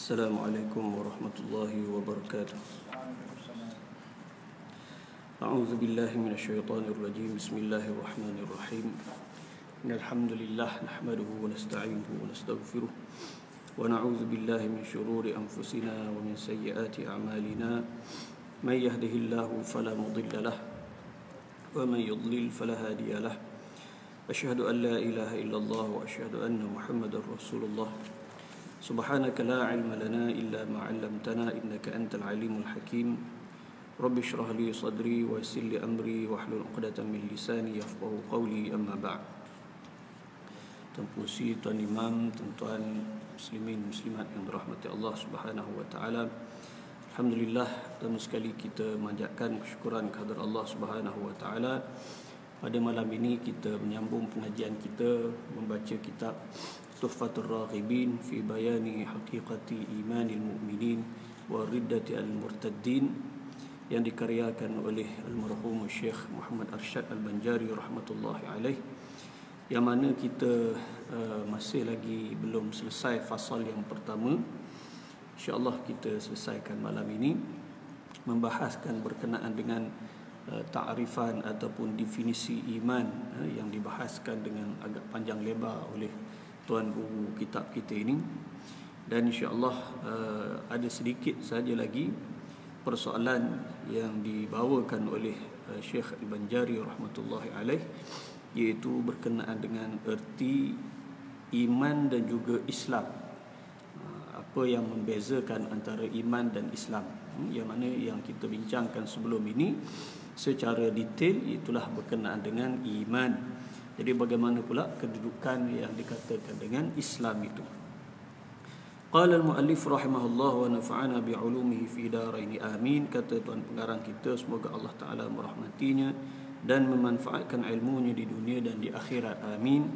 Assalamualaikum warahmatullahi wabarakatuh. A'udzu billahi minasyaitonir rajim. Bismillahirrahmanirrahim. Innal hamdalillah nahmaduhu wa nasta'inuhu wa nastaghfiruh wa na'udzu billahi min shururi anfusina wa min sayyiati a'malina. May yahdihillahu fala mudilla lahu wa man yudlil fala hadiya lahu. Asyhadu an la ilaha illallah wa asyhadu anna Muhammadar Rasulullah. Subhanaka la ilma lana illa ma 'allamtana innaka antal alimul hakim. Rabbi shrah li sadri wa yassir li amri wahlul 'uqdatam min lisani yafqahu qawli, amma ba'd. Tuan Pengerusi, Tuan Imam, tuan-tuan muslimin muslimat yang dirahmati Allah Subhanahu wa taala. Alhamdulillah, pertama sekali kita manjatkan kesyukuran kehadrat Allah Subhanahu wa taala. Pada malam ini kita menyambung pengajian kita membaca kitab Tuhfatur Raghibin fi bayani haqiqati imanil mu'minin wa riddati al-murtaddin, yang dikaryakan oleh almarhum Syekh Muhammad Arsyad Al-Banjari rahmatullahi alaih, yang mana kita masih lagi belum selesai fasal yang pertama. InsyaAllah kita selesaikan malam ini, membahaskan berkenaan dengan ta'rifan ataupun definisi iman yang dibahaskan dengan agak panjang lebar oleh tuan guru kitab kita ini. Dan insya-Allah ada sedikit saja lagi persoalan yang dibawakan oleh Syekh Al-Banjari rahmatullahi alaih, iaitu berkenaan dengan erti iman dan juga Islam. Apa yang membezakan antara iman dan Islam, yang mana yang kita bincangkan sebelum ini secara detail, itulah berkenaan dengan iman. Jadi bagaimana pula kedudukan yang dikatakan dengan Islam itu? Qala al-muallif rahimahullah wa nafa'ana bi'ulumihi fi darain amin. Kata tuan pengarang kita, semoga Allah Taala merahmatinya dan memanfaatkan ilmunya di dunia dan di akhirat, amin.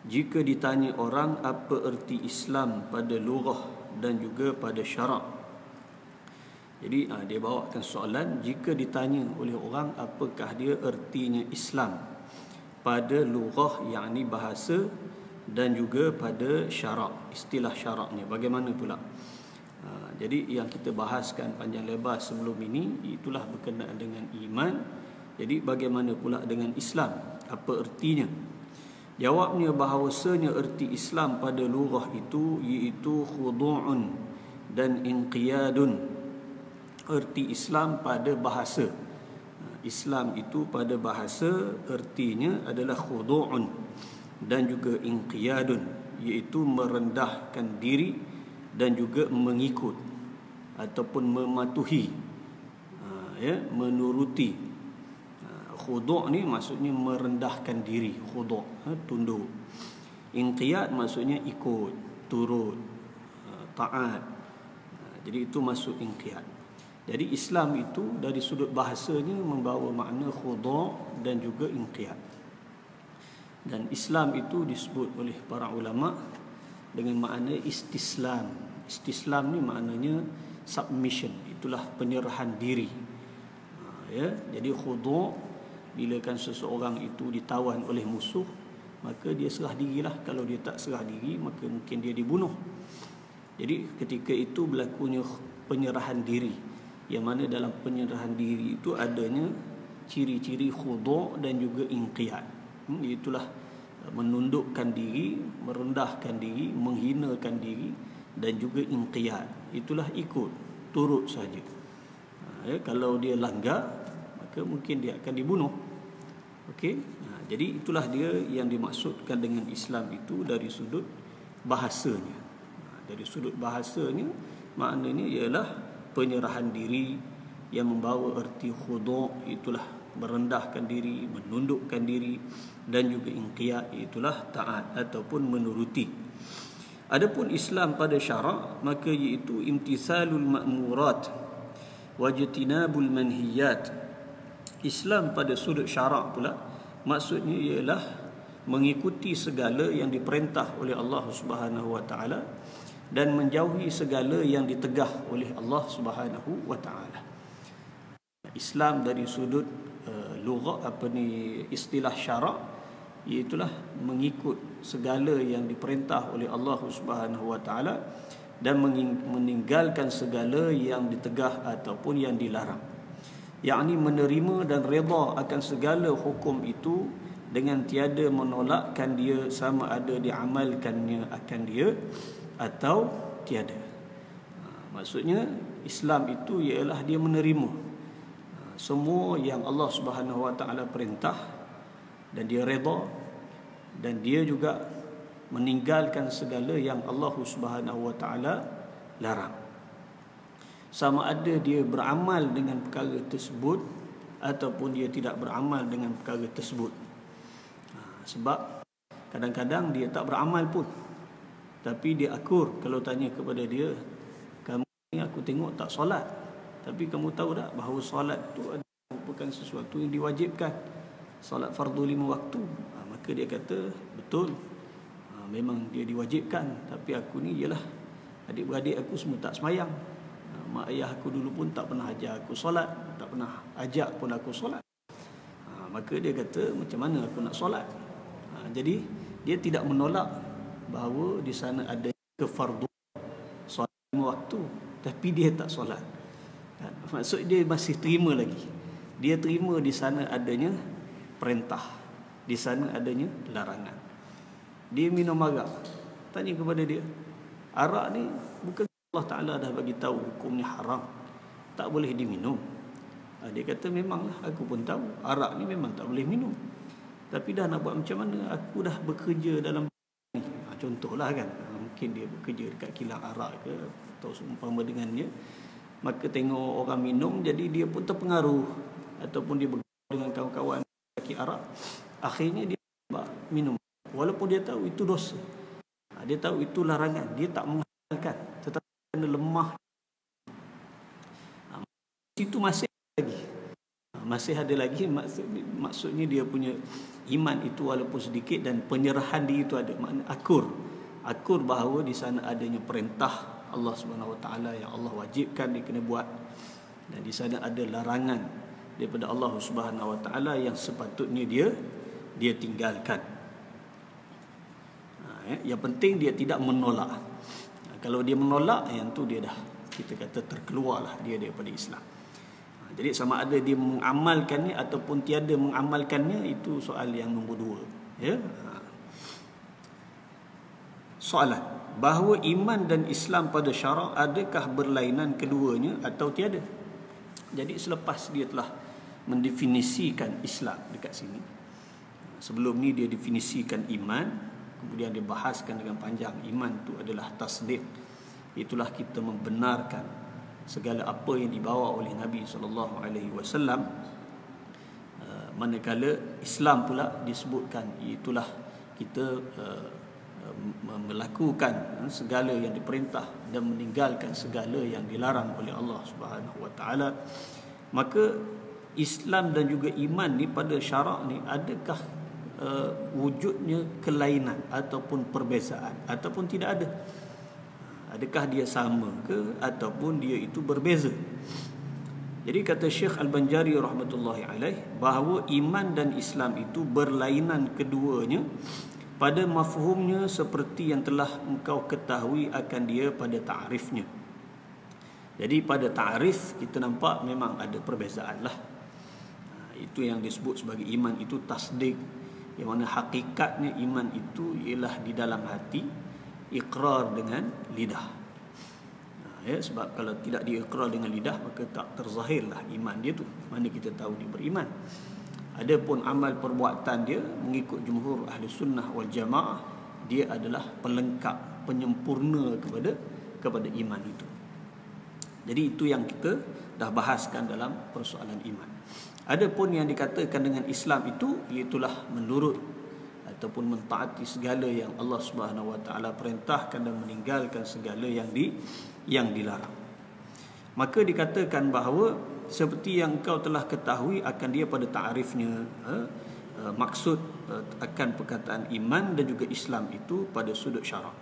Jika ditanya orang apa erti Islam pada lughah dan juga pada syarak. Jadi dia bawakan soalan, jika ditanya oleh orang apakah dia ertinya Islam pada lughah, yakni bahasa, dan juga pada syarak, istilah syaraknya bagaimana pula. Jadi yang kita bahaskan panjang lebar sebelum ini itulah berkenaan dengan iman. Jadi bagaimana pula dengan Islam, apa ertinya? Jawabnya bahawasanya erti Islam pada lughah itu iaitu khudu'un dan inqiyadun. Erti Islam pada bahasa, Islam itu pada bahasa ertinya adalah khudu'un dan juga inqiyadun, iaitu merendahkan diri dan juga mengikut ataupun mematuhi, menuruti. Khudu' ni maksudnya merendahkan diri, khudu', tunduk. Inqiyad maksudnya ikut, turut, taat. Jadi itu maksud inqiyad. Jadi Islam itu dari sudut bahasanya membawa makna khudu' dan juga inqiyad. Dan Islam itu disebut oleh para ulama dengan makna istislam. Istislam ni maknanya submission, itulah penyerahan diri. Jadi khudu', bila kan seseorang itu ditawan oleh musuh, maka dia serah dirilah. Kalau dia tak serah diri, maka mungkin dia dibunuh. Jadi ketika itu berlakunya penyerahan diri, yang mana dalam penyerahan diri itu adanya ciri-ciri khudu' dan juga inqiyad. Itulah menundukkan diri, merendahkan diri, menghinakan diri, dan juga inqiyad. Itulah ikut, turut saja. Kalau dia langgar, maka mungkin dia akan dibunuh. Okey. Jadi itulah dia yang dimaksudkan dengan Islam itu dari sudut bahasanya. Dari sudut bahasanya, maknanya ialah penyerahan diri yang membawa erti khudu', itulah merendahkan diri, menundukkan diri, dan juga inqiyad, itulah taat ataupun menuruti. Adapun Islam pada syarak, maka iaitu imtithalul ma'murat wajtinabul manhiyat. Islam pada sudut syarak pula maksudnya ialah mengikuti segala yang diperintah oleh Allah Subhanahu wa taala dan menjauhi segala yang ditegah oleh Allah Subhanahu wa taala. Islam dari sudut lughah, istilah syarak, iaitulah mengikut segala yang diperintah oleh Allah Subhanahu wa taala dan meninggalkan segala yang ditegah ataupun yang dilarang. Yakni menerima dan redha akan segala hukum itu dengan tiada menolakkan dia sama ada diamalkannya akan dia atau tiada. Maksudnya Islam itu ialah dia menerima semua yang Allah Subhanahu Wa Taala perintah dan dia redha, dan dia juga meninggalkan segala yang Allah Subhanahu Wa Taala larang. Sama ada dia beramal dengan perkara tersebut ataupun dia tidak beramal dengan perkara tersebut. Sebab kadang-kadang dia tak beramal pun, tapi dia akur kalau tanya kepada dia, kamu ni aku tengok tak solat, tapi kamu tahu tak bahawa solat tu merupakan sesuatu yang diwajibkan, solat fardu 5 waktu. Maka dia kata betul, memang dia diwajibkan, tapi aku ni ialah adik-beradik aku semua tak semayang. Mak ayah aku dulu pun tak pernah ajar aku solat, tak pernah ajak pun aku solat. Maka dia kata macam mana aku nak solat? Jadi dia tidak menolak bahawa di sana ada kefardu solat 5 waktu, tapi dia tak solat. Maksud dia masih terima lagi. Dia terima di sana adanya perintah, di sana adanya larangan. Dia minum arak, tanya kepada dia, arak ni bukan Allah Ta'ala dah bagi tahu hukumnya haram, tak boleh diminum? Dia kata memanglah, aku pun tahu arak ni memang tak boleh minum, tapi dah nak buat macam mana? Aku dah bekerja dalam ni. Contohlah kan, mungkin dia bekerja dekat kilang arak ke atau seumpama dengannya, maka tengok orang minum, jadi dia pun terpengaruh, ataupun dia bergaul dengan kawan-kawan lelaki arak, akhirnya dia minum walaupun dia tahu itu dosa, dia tahu itu larangan, dia tak menghalalkan, tetapi kerana lemah itu masih ada lagi, maksudnya dia punya iman itu walaupun sedikit, dan penyerahan diri itu ada, makna akur bahawa di sana adanya perintah Allah Subhanahu Wa Taala yang Allah wajibkan dia kena buat, dan di sana ada larangan daripada Allah Subhanahu Wa Taala yang sepatutnya dia tinggalkan. Yang penting dia tidak menolak. Kalau dia menolak, yang tu dia dah, kita kata terkeluarlah dia daripada Islam. Jadi sama ada dia mengamalkannya ataupun tiada mengamalkannya, itu soal yang nombor 2. Ya. Soalan, bahawa iman dan Islam pada syarak adakah berlainan keduanya atau tiada? Jadi selepas dia telah mendefinisikan Islam dekat sini, sebelum ni dia definisikan iman, kemudian dia bahaskan dengan panjang iman itu adalah tasdik, itulah kita membenarkan segala apa yang dibawa oleh Nabi SAW. Manakala Islam pula disebutkan, itulah kita melakukan segala yang diperintah dan meninggalkan segala yang dilarang oleh Allah Subhanahu Wa Taala. Maka Islam dan juga iman ni pada syarak ni, adakah wujudnya kelainan ataupun perbezaan ataupun tidak ada? Adakah dia sama ke ataupun dia itu berbeza? Jadi kata Syekh Al-Banjari rahmatullahi alaih, bahawa iman dan Islam itu berlainan keduanya pada mafhumnya seperti yang telah engkau ketahui akan dia pada ta'rifnya. Jadi pada ta'rif kita nampak memang ada perbezaan lah. Itu yang disebut sebagai iman itu tasdik, yang mana hakikatnya iman itu ialah di dalam hati, ikrar dengan lidah. Ya, sebab kalau tidak diikrar dengan lidah, maka tak terzahirlah iman dia tu. Mana kita tahu dia beriman. Adapun amal perbuatan dia mengikut jumhur ahli sunnah wal jamaah, dia adalah pelengkap, penyempurna kepada iman itu. Jadi itu yang kita dah bahaskan dalam persoalan iman. Adapun yang dikatakan dengan Islam itu, iaitulah menurut ataupun mentaati segala yang Allah Subhanahu Wa Taala perintahkan dan meninggalkan segala yang dilarang. Maka dikatakan bahawa seperti yang engkau telah ketahui akan dia pada ta'rifnya, maksud akan perkataan iman dan juga Islam itu pada sudut syarak.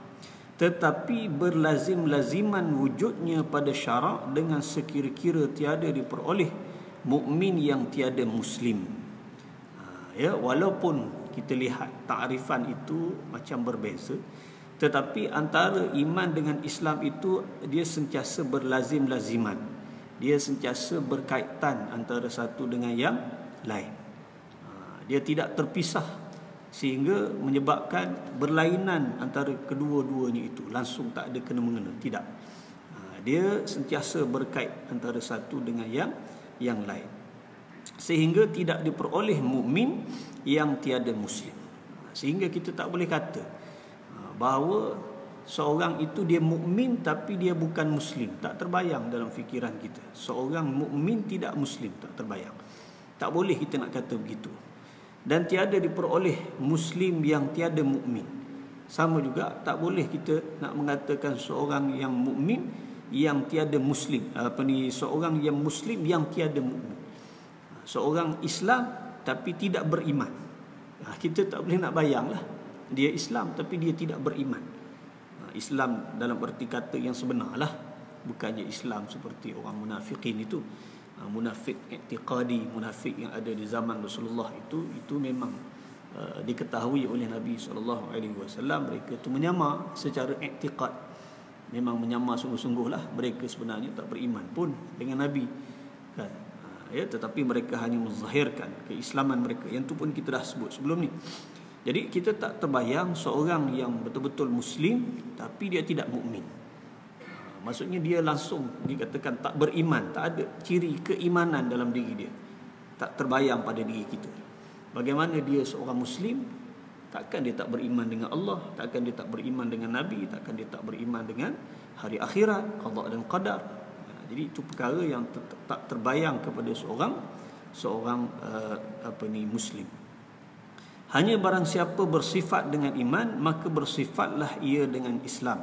Tetapi berlazim-laziman wujudnya pada syarak dengan sekira-kira tiada diperoleh mukmin yang tiada muslim. Ya, walaupun kita lihat ta'rifan itu macam berbeza, Tetapi antara iman dengan Islam itu dia sentiasa berlazim-laziman. Dia sentiasa berkaitan antara satu dengan yang lain. Dia tidak terpisah sehingga menyebabkan berlainan antara kedua-duanya itu. Langsung tak ada kena-mengena. Tidak. Dia sentiasa berkait antara satu dengan yang lain. Sehingga tidak diperoleh mukmin yang tiada muslim. Sehingga kita tak boleh kata bahawa seorang itu dia mukmin tapi dia bukan muslim. Tak terbayang dalam fikiran kita. Seorang mukmin tidak muslim, tak terbayang. Tak boleh kita nak kata begitu. Dan tiada diperoleh muslim yang tiada mukmin. Sama juga tak boleh kita nak mengatakan seorang yang mukmin yang tiada muslim, seorang yang muslim yang tiada mukmin. Seorang Islam tapi tidak beriman. Kita tak boleh nak bayanglah. Dia Islam tapi dia tidak beriman. Islam dalam erti kata yang sebenarlah, bukannya Islam seperti orang munafikin itu. Munafik i'tiqadi, munafik yang ada di zaman Rasulullah itu memang diketahui oleh Nabi SAW. Mereka itu menyamar secara i'tiqad. Memang menyamar sungguh-sungguhlah. Mereka sebenarnya tak beriman pun dengan Nabi, kan? Tetapi mereka hanya menzahirkan keislaman mereka. Yang itu pun kita dah sebut sebelum ni. Jadi kita tak terbayang seorang yang betul-betul muslim tapi dia tidak mukmin. Maksudnya dia langsung dikatakan tak beriman, tak ada ciri keimanan dalam diri dia. Tak terbayang pada diri kita. Bagaimana dia seorang muslim? Takkan dia tak beriman dengan Allah, takkan dia tak beriman dengan Nabi, takkan dia tak beriman dengan hari akhirat, qada dan qadar. Jadi itu perkara yang tak terbayang kepada seorang muslim. Hanya barang siapa bersifat dengan iman, maka bersifatlah ia dengan Islam.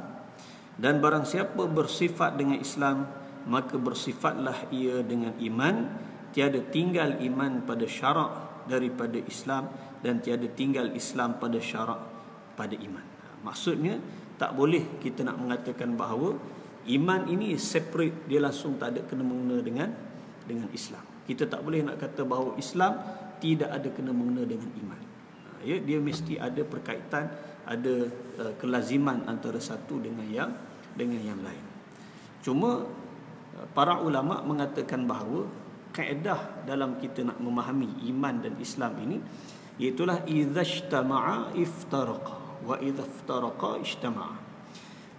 Dan barang siapa bersifat dengan Islam, maka bersifatlah ia dengan iman. Tiada tinggal iman pada syarak daripada Islam, dan tiada tinggal Islam pada syarak pada iman. Maksudnya tak boleh kita nak mengatakan bahawa iman ini separate, dia langsung tak ada kena-mengena dengan Islam. Kita tak boleh nak kata bahawa Islam tidak ada kena-mengena dengan iman. Dia mesti ada perkaitan, ada kelaziman antara satu dengan yang lain. Cuma para ulama mengatakan bahawa kaedah dalam kita nak memahami iman dan Islam ini, iaitulah idza ijtama'a iftaraqa wa idza iftaraqa ijtama'a.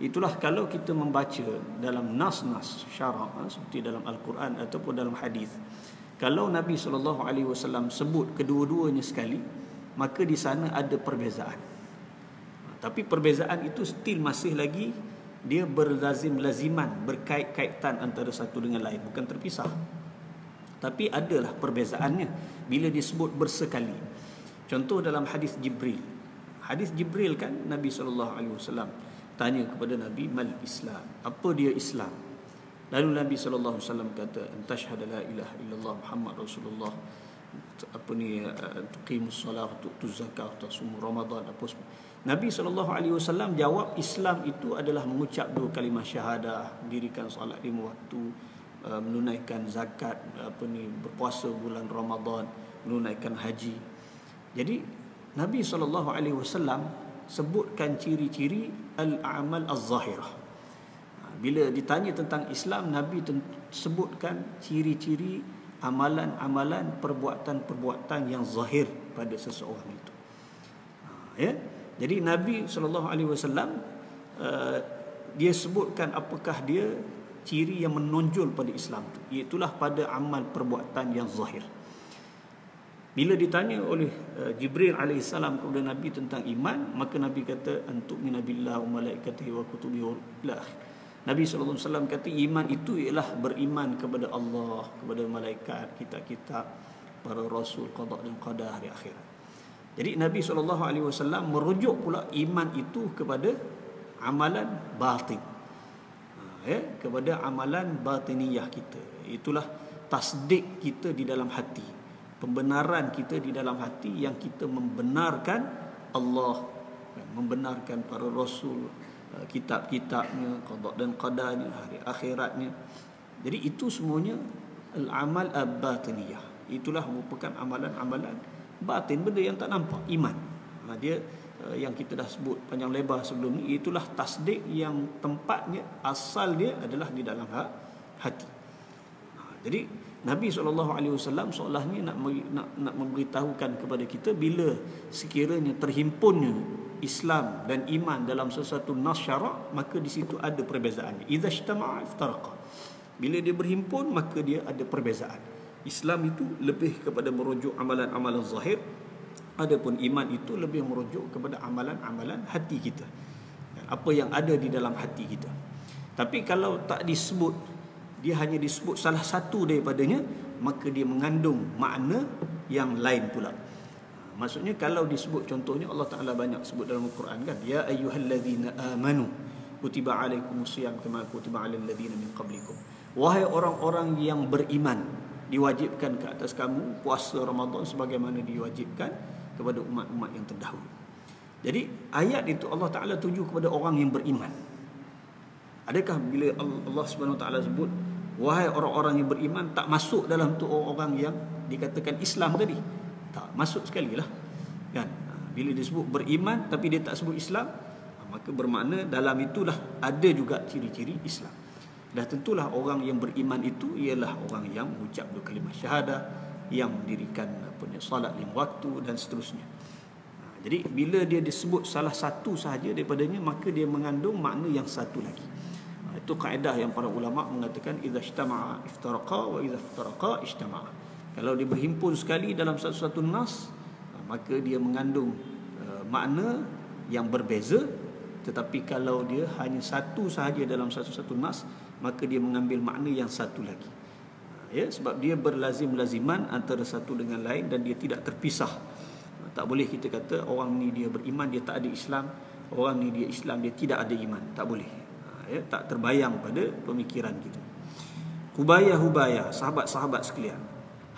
Itulah kalau kita membaca dalam nas-nas syarak seperti dalam Al-Quran ataupun dalam hadis, kalau Nabi SAW sebut kedua-duanya sekali, maka di sana ada perbezaan. Tapi perbezaan itu still masih lagi dia berlazim-laziman, berkait-kaitan antara satu dengan lain, bukan terpisah. Tapi adalah perbezaannya bila disebut bersekali. Contoh dalam hadis Jibril. Hadis Jibril kan Nabi SAW tanya kepada Nabi, mal Islam? Apa dia Islam? Lalu Nabi SAW kata, antashhadu la ilaha illallah Muhammad Rasulullah, tuqimus salat, tu'tuz zakat, tasum Ramadan, apa semua. Nabi SAW jawab, Islam itu adalah mengucap 2 kalimah syahadah, mendirikan solat 5 waktu, menunaikan zakat, berpuasa bulan Ramadan, menunaikan haji. Jadi Nabi SAW sebutkan ciri-ciri al-a'mal az-zahirah. Bila ditanya tentang Islam, Nabi sebutkan ciri-ciri amalan-amalan, perbuatan-perbuatan yang zahir pada seseorang itu. Jadi Nabi SAW dia sebutkan apakah dia ciri yang menonjol pada Islam itu, iaitulah pada amal perbuatan yang zahir. Bila ditanya oleh Jibril AS kepada Nabi tentang iman, maka Nabi kata, antu'mina billah wa malaikatihi wa kutubihi wa Nabi SAW kata iman itu ialah beriman kepada Allah, kepada malaikat, kitab-kitab, para rasul, qada dan qadar, hari akhirat. Jadi Nabi SAW merujuk pula iman itu kepada amalan batin, kepada amalan batiniyah kita. Itulah tasdik kita di dalam hati, pembenaran kita di dalam hati, yang kita membenarkan Allah, membenarkan para rasul, kitab-kitabnya, qada dan qadarnya, hari akhiratnya. Jadi itu semuanya al-amal al-batiniyah. Itulah merupakan amalan-amalan batin, benda yang tak nampak, iman. Dia yang kita dah sebut panjang lebar sebelum ni, itulah tasdik yang tempatnya asal dia adalah di dalam hati. Jadi Nabi SAW seolahnya nak memberitahukan kepada kita, bila sekiranya terhimpunnya Islam dan iman dalam sesuatu nas syarak, maka di situ ada perbezaannya. Idza ijtama'a iftaraqa. Bila dia berhimpun, maka dia ada perbezaan. Islam itu lebih kepada merujuk amalan-amalan zahir, adapun iman itu lebih merujuk kepada amalan-amalan hati kita, apa yang ada di dalam hati kita. Tapi kalau tak disebut, dia hanya disebut salah satu daripadanya, maka dia mengandung makna yang lain pula. Maksudnya kalau disebut, contohnya Allah Ta'ala banyak sebut dalam Al-Quran kan, ya ayyuhallazina amanu kutiba alaikumusiyam kama kutiba alal ladzina min qablikum. Wahai orang-orang yang beriman, diwajibkan ke atas kamu puasa Ramadan sebagaimana diwajibkan kepada umat-umat yang terdahulu. Jadi ayat itu Allah Ta'ala tuju kepada orang yang beriman. Adakah bila Allah Subhanahu Wa Ta'ala sebut wahai orang-orang yang beriman, tak masuk dalam tu orang-orang yang dikatakan Islam tadi? Tak masuk sekali lah kan. Bila disebut beriman tapi dia tak sebut Islam, maka bermakna dalam itulah ada juga ciri-ciri Islam. Dah tentulah orang yang beriman itu ialah orang yang mengucap dua kalimah syahadah, yang mendirikan solat 5 waktu dan seterusnya. Jadi bila dia disebut salah satu sahaja daripadanya, maka dia mengandung makna yang satu lagi. Itu kaedah yang para ulama mengatakan idza ijtama'a iftaraqa wa idza iftaraqa ijtama'a. Kalau dia berhimpun sekali dalam satu-satu nas, maka dia mengandung makna yang berbeza. Tetapi kalau dia hanya satu sahaja dalam satu-satu nas, maka dia mengambil makna yang satu lagi. Ya, sebab dia berlazim-laziman antara satu dengan lain dan dia tidak terpisah. Tak boleh kita kata orang ni dia beriman, dia tak ada Islam, orang ni dia Islam, dia tidak ada iman. Tak boleh. Ya, tak terbayang pada pemikiran kita. Hubaya, sahabat-sahabat sekalian,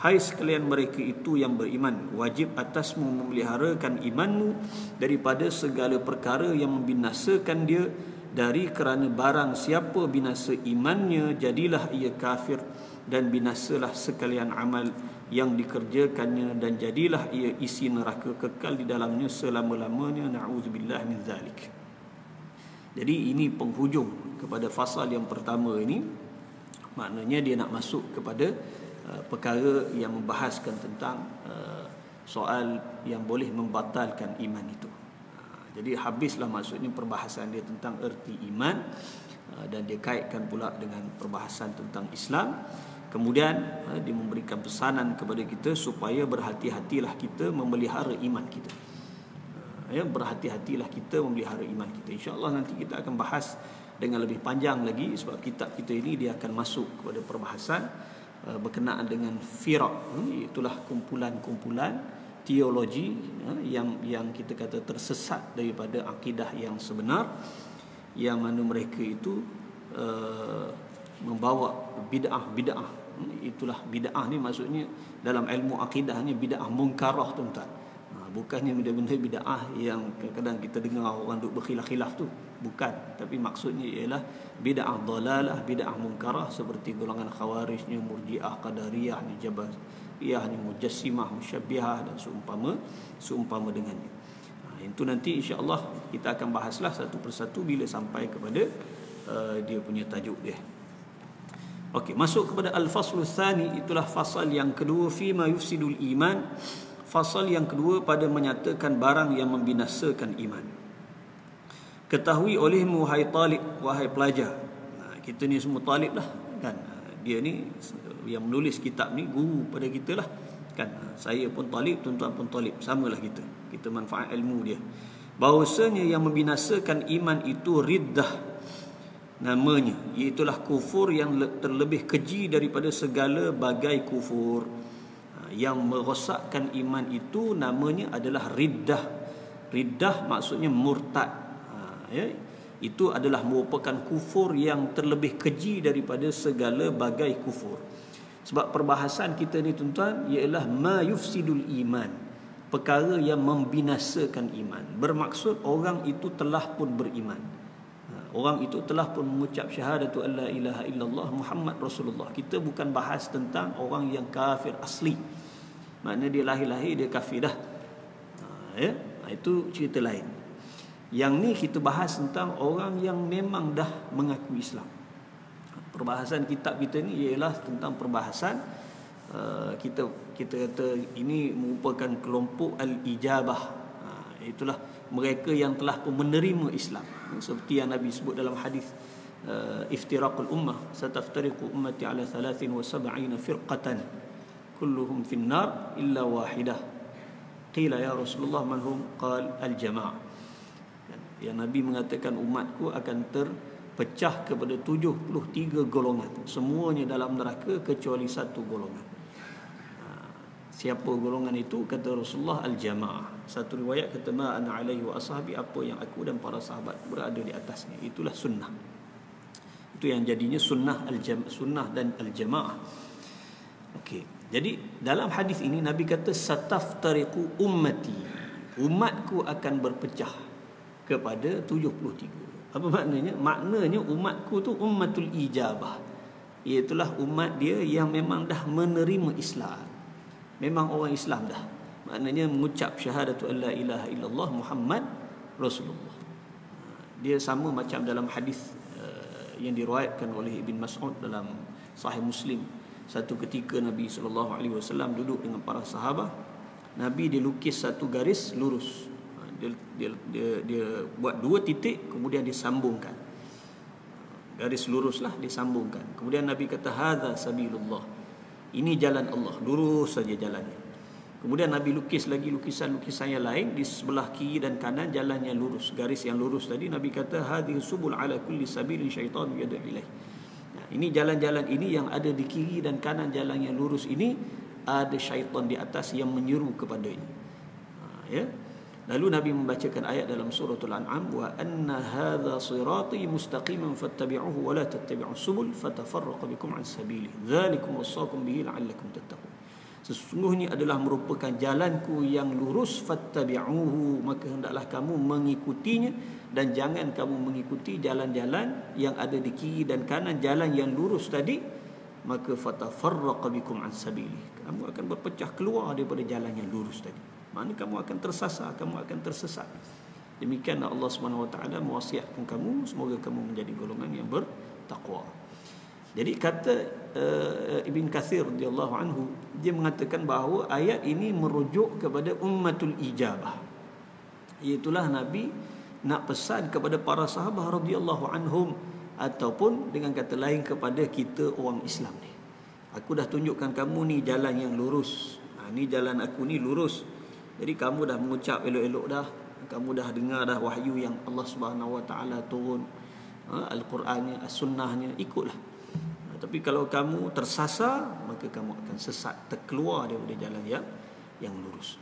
hai sekalian mereka itu yang beriman, wajib atasmu memeliharakan imanmu daripada segala perkara yang membinasakan dia, dari kerana barang siapa binasa imannya, jadilah ia kafir, dan binasalah sekalian amal yang dikerjakannya, dan jadilah ia isi neraka kekal di dalamnya selama-lamanya. Na'udzubillah min zalik. Jadi ini penghujung kepada fasal yang pertama ini. Maknanya dia nak masuk kepada perkara yang membahaskan tentang soal yang boleh membatalkan iman itu. Jadi habislah maksudnya perbahasan dia tentang erti iman, dan dia kaitkan pula dengan perbahasan tentang Islam. Kemudian dia memberikan pesanan kepada kita supaya berhati-hatilah kita memelihara iman kita. Ya, berhati-hatilah kita memelihara iman kita. InsyaAllah nanti kita akan bahas dengan lebih panjang lagi, sebab kitab kita ini dia akan masuk kepada perbahasan berkenaan dengan firaq. Itulah kumpulan-kumpulan teologi yang kita kata tersesat daripada akidah yang sebenar, yang mana mereka itu membawa bid'ah. Itulah bid'ah ni maksudnya dalam ilmu akidah ni bid'ah munkarah, tuan-tuan. Bukannya benda-benda bid'ah yang kadang-kadang kita dengar orang duk berkhilaf-khilaf tu. Bukan. Tapi maksudnya ialah bid'ah dalalah, bid'ah munkarah, seperti golongan khawarijnya, murji'ah, qadariyah, jabariyah, mujassimah, musyabbihah dan seumpama dengannya. Itu nanti insya-Allah kita akan bahaslah satu persatu bila sampai kepada dia punya tajuk dia. Okey, masuk kepada al-faslu tsani, itulah fasal yang kedua, fi ma yufsidul iman. Fasal yang kedua pada menyatakan barang yang membinasakan iman. Ketahui olehmu wahai talib, wahai pelajar. Kita ni semua talib lah kan. Dia ni yang menulis kitab ni guru pada kita lah kan. Saya pun talib, tuan-tuan pun talib, samalah kita. Kita manfaat ilmu dia. Bahawasanya yang membinasakan iman itu riddah namanya, iaitulah kufur yang terlebih keji daripada segala bagai kufur. Yang merosakkan iman itu namanya adalah riddah. Riddah maksudnya murtad. Ya, itu adalah merupakan kufur yang terlebih keji daripada segala bagai kufur. Sebab perbahasan kita ni, tuan-tuan, ialah ma yufsidul iman, perkara yang membinasakan iman. Bermaksud orang itu telah pun beriman, orang itu telah pun mengucap syahadatu an la ilaha illallah Muhammad Rasulullah. Kita bukan bahas tentang orang yang kafir asli, maknanya dia lahir-lahir dia kafir dah. Ya, itu cerita lain. Yang ni kita bahas tentang orang yang memang dah mengaku Islam. Perbahasan kitab kita ni ialah tentang perbahasan kita kata ini merupakan kelompok al-ijabah. Itulah mereka yang telah pun menerima Islam. Seperti yang Nabi sebut dalam hadis iftiraqul ummah, sataftariqu ummati ala 73 firqatan kulluhum finnar illa wahidah. Qila ya Rasulullah man hum? Qal al-jamaah. Yang Nabi mengatakan umatku akan terpecah kepada 73 golongan, semuanya dalam neraka kecuali satu golongan. Siapa golongan itu? Kata Rasulullah, al-jamaah. Satu riwayat kata ma ana alaihi wa ashabi, apa yang aku dan para sahabat berada di atasnya, itulah sunnah. Itu yang jadinya sunnah sunnah dan al-jamaah. Okey. Jadi dalam hadis ini Nabi kata sataftariqu ummati, umatku akan berpecah kepada 73. Apa maknanya? Maknanya umatku tu ummatul ijabah, iaitulah umat dia yang memang dah menerima Islam, memang orang Islam dah, maknanya mengucap syahadatu an la ilaha illallah Muhammad Rasulullah. Dia sama macam dalam hadis yang diriwayatkan oleh Ibn Mas'ud dalam Sahih Muslim. Satu ketika Nabi SAW duduk dengan para sahabat, Nabi dilukis satu garis lurus. Dia buat 2 titik, kemudian disambungkan. Garis luruslah disambungkan. Kemudian Nabi kata hadza sabilullah, ini jalan Allah, lurus saja jalannya. Kemudian Nabi lukis lagi lukisan-lukisan yang lain di sebelah kiri dan kanan, jalannya lurus, garis yang lurus tadi. Nabi kata hadhihi subul ala kulli sabilin syaitan yad'u ilaih. Ini jalan-jalan ini yang ada di kiri dan kanan jalan yang lurus ini, ada syaitan di atas yang menyeru kepadanya. Ya. Lalu Nabi membacakan ayat dalam suratul An'am, wa anna hadza sirati mustaqiman fattabi'uhu wa la tattabi'us subul fatafarraqa bikum an sabili dzalikum wasaqum bihi la'allakum tattaqun. Sesungguhnya adalah merupakan jalanku yang lurus, fattabi'uhu, maka hendaklah kamu mengikutinya, dan jangan kamu mengikuti jalan-jalan yang ada di kiri dan kanan jalan yang lurus tadi, maka fatafarraqa bikum an sabili, kamu akan berpecah keluar daripada jalan yang lurus tadi. Mana kamu akan tersasar, kamu akan tersesat. Demikian Allah SWT mewasiatkan kamu, semoga kamu menjadi golongan yang bertakwa. Jadi kata Ibn Katsir radhiyallahu anhu, dia mengatakan bahawa ayat ini merujuk kepada ummatul ijabah. Iaitulah Nabi nak pesan kepada para sahabat radhiyallahu anhum, ataupun dengan kata lain kepada kita orang Islam ni. Aku dah tunjukkan kamu ni jalan yang lurus. Ni jalan aku ni lurus. Jadi kamu dah mengucap elok-elok dah, kamu dah dengar dah wahyu yang Allah Subhanahu Wa Taala turun, Al-Qurannya, As-Sunnahnya, ikutlah. Tapi kalau kamu tersasar, maka kamu akan sesat, terkeluar daripada jalan yang lurus.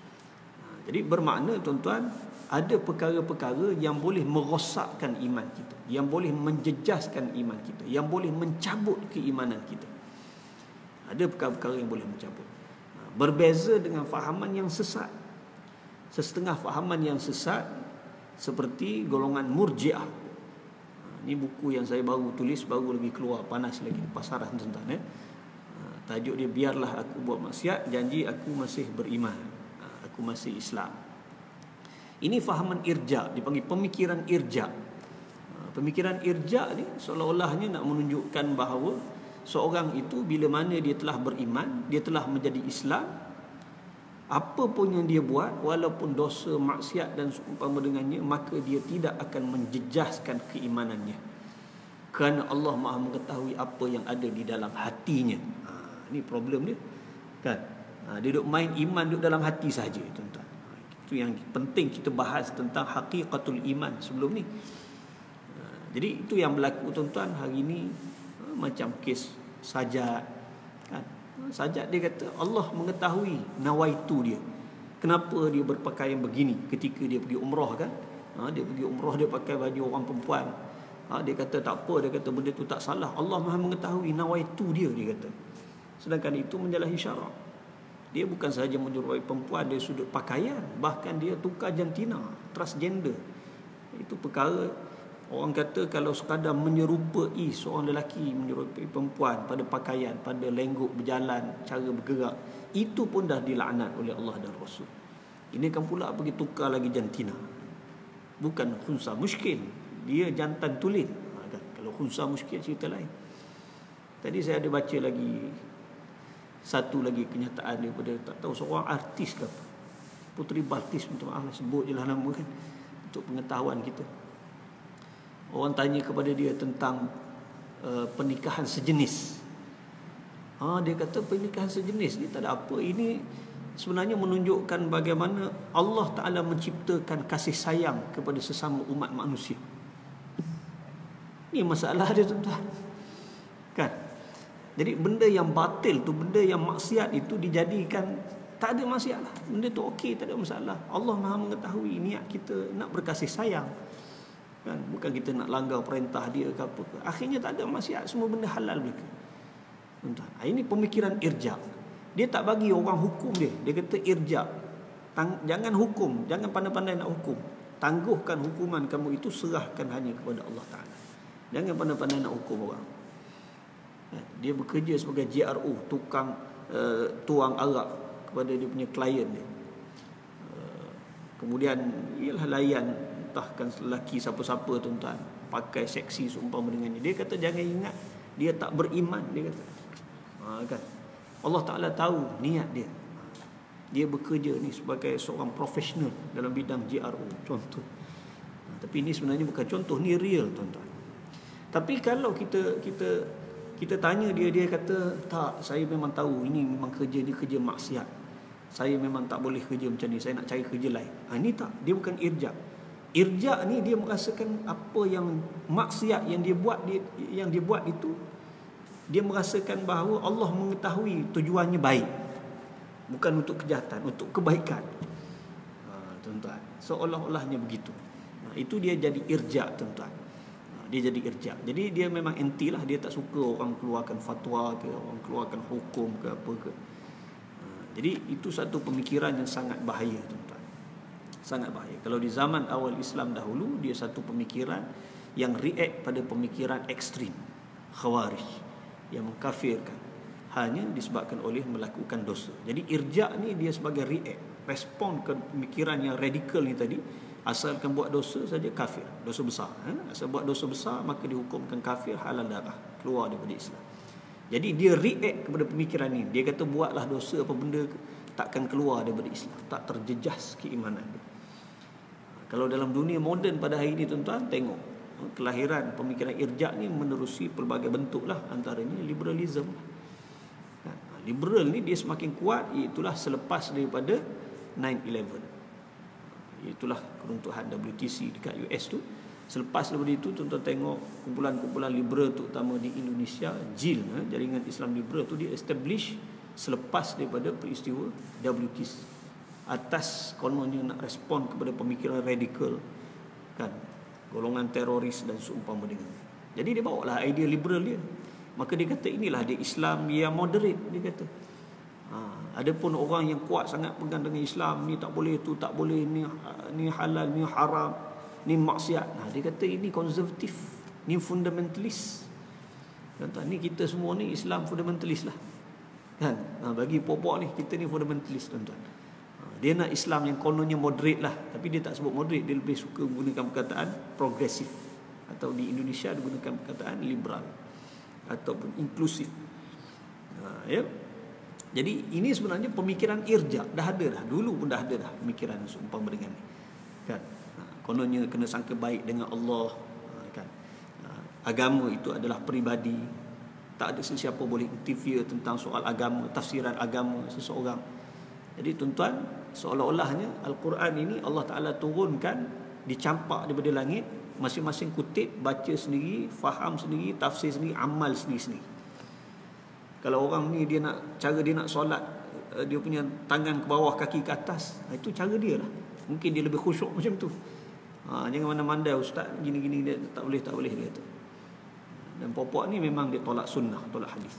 Jadi bermakna tuan-tuan, ada perkara-perkara yang boleh merosakkan iman kita, yang boleh menjejaskan iman kita, yang boleh mencabut keimanan kita. Ada perkara-perkara yang boleh mencabut. Berbeza dengan fahaman yang sesat. Setengah fahaman yang sesat seperti golongan Murji'ah. Ini buku yang saya baru tulis, baru lagi keluar, panas lagi di pasaran tuan-tuan. Tajuk dia, biarlah aku buat maksiat, janji aku masih beriman, aku masih Islam. Ini fahaman irja', dipanggil pemikiran irja'. Pemikiran irja' ni seolah-olahnya nak menunjukkan bahawa seorang itu bila mana dia telah beriman, dia telah menjadi Islam, apa pun yang dia buat, walaupun dosa, maksiat dan seumpama dengannya, maka dia tidak akan menjejaskan keimanannya, kerana Allah Maha mengetahui apa yang ada di dalam hatinya. Ini problem dia, kan? Dia duduk main iman duduk dalam hati saja, tuan-tuan. Itu yang penting kita bahas tentang haqiqatul iman sebelum ni. Jadi itu yang berlaku tuan-tuan hari ni, macam kes sajad, kan? Sajad dia kata Allah mengetahui nawaitu dia, kenapa dia berpakaian begini ketika dia pergi umrah, kan? Dia pergi umrah, dia pakai baju orang perempuan. Dia kata tak apa, dia kata benda tu tak salah, Allah Maha mengetahui nawaitu dia kata. Sedangkan itu menyalahi syarak. Dia bukan sahaja menyerupai perempuan dari sudut pakaian, bahkan dia tukar jantina, transgender. Itu perkara. Orang kata kalau sekadar menyerupai seorang lelaki, menyerupai perempuan pada pakaian, pada lenggok berjalan, cara bergerak, itu pun dah dilaknat oleh Allah dan Rasul. Ini kan pula pergi tukar lagi jantina. Bukan khunsa muskil, dia jantan tulen. Kan? Kalau khunsa muskil cerita lain. Tadi saya ada baca lagi satu lagi kenyataan daripada tak tahu seorang artis ke apa. Puteri Balqis, minta maaf lah sebut je lah nama kan, untuk pengetahuan kita. Orang tanya kepada dia tentang pernikahan sejenis. Dia kata pernikahan sejenis ni tak ada apa. Ini sebenarnya menunjukkan bagaimana Allah Ta'ala menciptakan kasih sayang kepada sesama umat manusia. Ini masalah dia, tuan-tuan. Kan? Jadi benda yang batil tu, benda yang maksiat itu dijadikan tak ada masalah. Benda tu okey, tak ada masalah. Allah Maha mengetahui niat kita nak berkasih sayang. Kan? Bukan kita nak langgar perintah dia ke apa ke. Akhirnya tak ada maksiat, semua benda halal mereka. Tuan-tuan, ini pemikiran irja'. Dia tak bagi orang hukum dia. Dia kata irja'. Jangan hukum, jangan pandai-pandai nak hukum. Tangguhkan hukuman kamu itu, serahkan hanya kepada Allah Ta'ala. Jangan pandai-pandai nak hukum orang. Dia bekerja sebagai GRO, tukang tuang arak kepada dia punya klien dia. Kemudian ialah layan entahkan lelaki siapa-siapa, tuan-tuan, pakai seksi seumpama dengannya. Dia kata jangan ingat dia tak beriman, dia kata. Kan? Allah Ta'ala tahu niat dia. Dia bekerja ni sebagai seorang profesional dalam bidang GRO, contoh. Tapi ini sebenarnya bukan contoh, ni real, tuan-tuan. Tapi kalau kita tanya dia kata tak, saya memang tahu ini memang kerja dia kerja maksiat. Saya memang tak boleh kerja macam ni, saya nak cari kerja lain. Ini tak, dia bukan irja'. Irja' ni dia merasakan apa yang maksiat yang dia buat itu, dia merasakan bahawa Allah mengetahui tujuannya baik, bukan untuk kejahatan, untuk kebaikan. Tuan-tuan, seolah-olahnya begitu. Itu dia jadi irja', tuan-tuan. Dia jadi irja'. Jadi dia memang anti lah. Dia tak suka orang keluarkan fatwa ke, orang keluarkan hukum ke apa ke. Jadi itu satu pemikiran yang sangat bahaya, tuan-tuan. Sangat bahaya. Kalau di zaman awal Islam dahulu, dia satu pemikiran yang react pada pemikiran ekstrim, khawarij, yang mengkafirkan hanya disebabkan oleh melakukan dosa. Jadi irja' ni dia sebagai react, respon ke pemikiran yang radikal ni tadi. Asalkan buat dosa saja kafir, dosa besar. Asal buat dosa besar maka dihukumkan kafir, halal darah, keluar daripada Islam. Jadi dia react kepada pemikiran ni. Dia kata buatlah dosa apa benda, takkan keluar daripada Islam, tak terjejas keimanan dia. Kalau dalam dunia moden pada hari ini, tuan-tuan, tengok kelahiran pemikiran irja' ni menerusi pelbagai bentuk lah. Antaranya liberalism. Liberal ni dia semakin kuat, itulah selepas daripada 9/11. Itulah keruntuhan WTC dekat US tu. Selepas daripada itu, tuan-tuan tengok kumpulan-kumpulan liberal terutama di Indonesia, JIL, Jaringan Islam Liberal tu, dia establish selepas daripada peristiwa WTC, atas kononnya nak respon kepada pemikiran radikal, kan, golongan teroris dan seumpama dengan. Jadi dia bawa lah idea liberal dia. Maka dia kata inilah dia Islam yang moderate, dia kata. Adapun orang yang kuat sangat pegang dengan Islam, ni tak boleh, tu tak boleh, ni halal, ni haram, ni maksiat. Dia kata ini konservatif, ni fundamentalist. Tuan-tuan, ni kita semua ni Islam fundamentalist lah. Kan? Bagi popok ni, kita ni fundamentalist, tuan-tuan. Dia nak Islam yang kononnya moderate lah, tapi dia tak sebut moderate, dia lebih suka menggunakan perkataan progresif, atau di Indonesia dia gunakan perkataan liberal ataupun inklusif. Ya. Jadi ini sebenarnya pemikiran irja', dah ada dah, dulu pun dah ada dah pemikiran seumpama dengan ni. Kan? Kononnya kena sangka baik dengan Allah, kan? Agama itu adalah peribadi, tak ada sesiapa boleh interfere tentang soal agama, tafsiran agama seseorang. Jadi tuan-tuan, seolah-olahnya Al-Quran ini Allah Ta'ala turunkan, dicampak daripada langit, masing-masing kutip, baca sendiri, faham sendiri, tafsir sendiri, amal sendiri-sendiri. Kalau orang ni cara dia nak solat, dia punya tangan ke bawah, kaki ke atas, itu cara dia lah. Mungkin dia lebih khusyuk macam tu. Jangan mana-mandai ustaz gini-gini, dia tak boleh dia kata. Dan popok ni memang dia tolak sunnah, tolak hadis.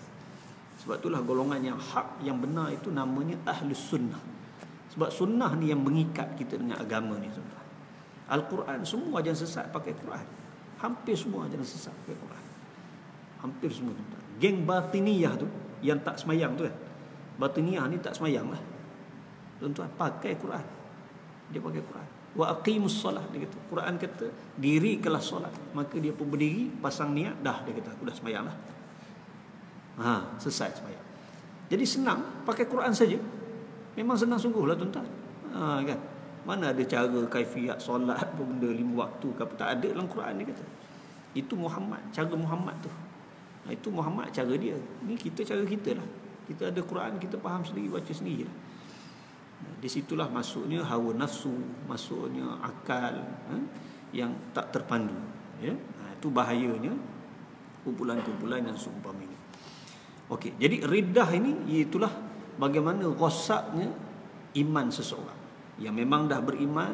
Sebab itulah golongan yang hak, yang benar itu namanya Ahlus Sunnah. Sebab sunnah ni yang mengikat kita dengan agama ni, tuan-tuan. Al-Quran, semua ajaran sesat pakai Quran. Hampir semua ajaran sesat pakai Quran. Hampir semua, tuan-tuan. Geng batiniyah tu, yang tak semayang tu kan. Batiniyah ni tak semayang lah, tuan-tuan, pakai Quran. Dia pakai Quran. Wa aqimus solat, dia kata. Quran kata dirikanlah solat. Maka dia pun berdiri, pasang niat, dah dia kata aku dah sembahyang lah. Selesai sembahyang. Jadi senang, pakai Quran saja. Memang senang sungguh lah tuan-tuan. Kan? Mana ada cara kaifiat solat apa benda 5 waktu ke apa, tak ada dalam Quran, dia kata. Itu Muhammad, cara Muhammad tu. Itu Muhammad cara dia. Ni kita cara kita lah. Kita ada Quran, kita faham sendiri, baca sendiri lah. Di situlah masuknya hawa nafsu, masuknya akal yang tak terpandu. Ya? Itu bahayanya kumpulan-kumpulan yang seumpama ini. Okey, jadi riddah ini iaitulah bagaimana rosaknya iman seseorang yang memang dah beriman,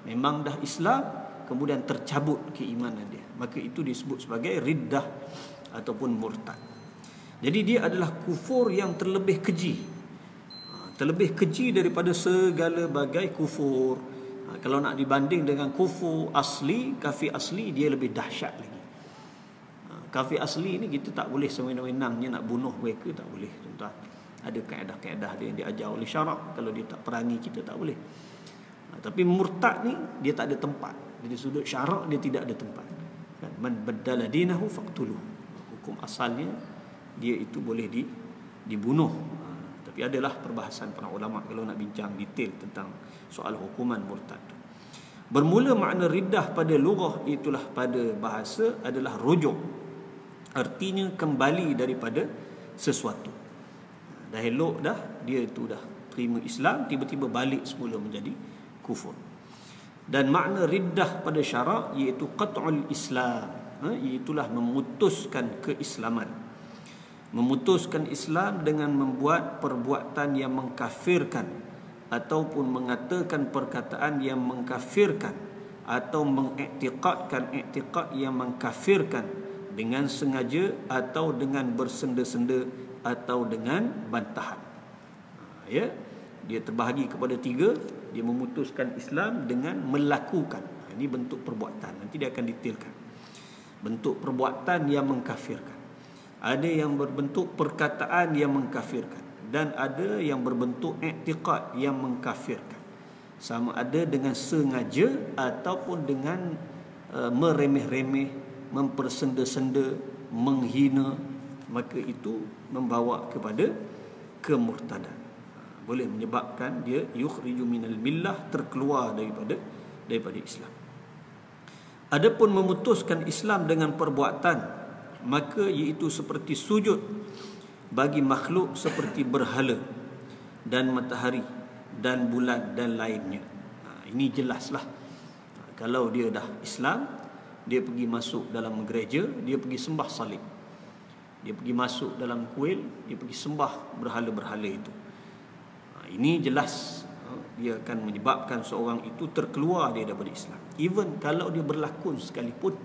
memang dah Islam, kemudian tercabut keimanan dia. Maka itu disebut sebagai riddah ataupun murtad. Jadi dia adalah kufur yang terlebih keji. Terlebih keji daripada segala bagai kufur. Kalau nak dibanding dengan kufur asli, kafir asli, dia lebih dahsyat lagi. Kafir asli ni kita tak boleh sewenang-wenangnya nak bunuh mereka, tak boleh, tuan-tuan. Ada kaedah-kaedah dia yang diajar oleh syarak. Kalau dia tak perangi kita, tak boleh. Tapi murtad ni dia tak ada tempat. Dari sudut syarak dia tidak ada tempat. Man baddala dinahu faqtuluh. Hukum asalnya dia itu boleh dibunuh. Tapi adalah perbahasan para ulama kalau nak bincang detail tentang soal hukuman murtad. Bermula makna riddah pada lughah, itulah pada bahasa adalah rujuk. Artinya kembali daripada sesuatu. Dah elok dah, dia itu dah terima Islam, tiba-tiba balik semula menjadi kufur. Dan makna riddah pada syarak iaitu qat'ul Islam, iaitulah memutuskan keislaman. Memutuskan Islam dengan membuat perbuatan yang mengkafirkan, ataupun mengatakan perkataan yang mengkafirkan, atau mengiktikadkan iktikad yang mengkafirkan dengan sengaja atau dengan bersenda-senda atau dengan bantahan. Ya, dia terbahagi kepada 3. Dia memutuskan Islam dengan melakukan. Ini bentuk perbuatan. Nanti dia akan detailkan. Bentuk perbuatan yang mengkafirkan. Ada yang berbentuk perkataan yang mengkafirkan, dan ada yang berbentuk iktikad yang mengkafirkan. Sama ada dengan sengaja ataupun dengan meremeh-remeh, mempersenda-senda, menghina, maka itu membawa kepada kemurtadan. Boleh menyebabkan dia yukhriju minal millah, terkeluar daripada Islam. Adapun memutuskan Islam dengan perbuatan, maka iaitu seperti sujud bagi makhluk seperti berhala dan matahari dan bulan dan lainnya. Ini jelaslah. Kalau dia dah Islam, dia pergi masuk dalam gereja, dia pergi sembah salib. Dia pergi masuk dalam kuil, dia pergi sembah berhala-berhala itu. Ini jelas dia akan menyebabkan seorang itu terkeluar dia daripada Islam. Even kalau dia berlakon sekalipun,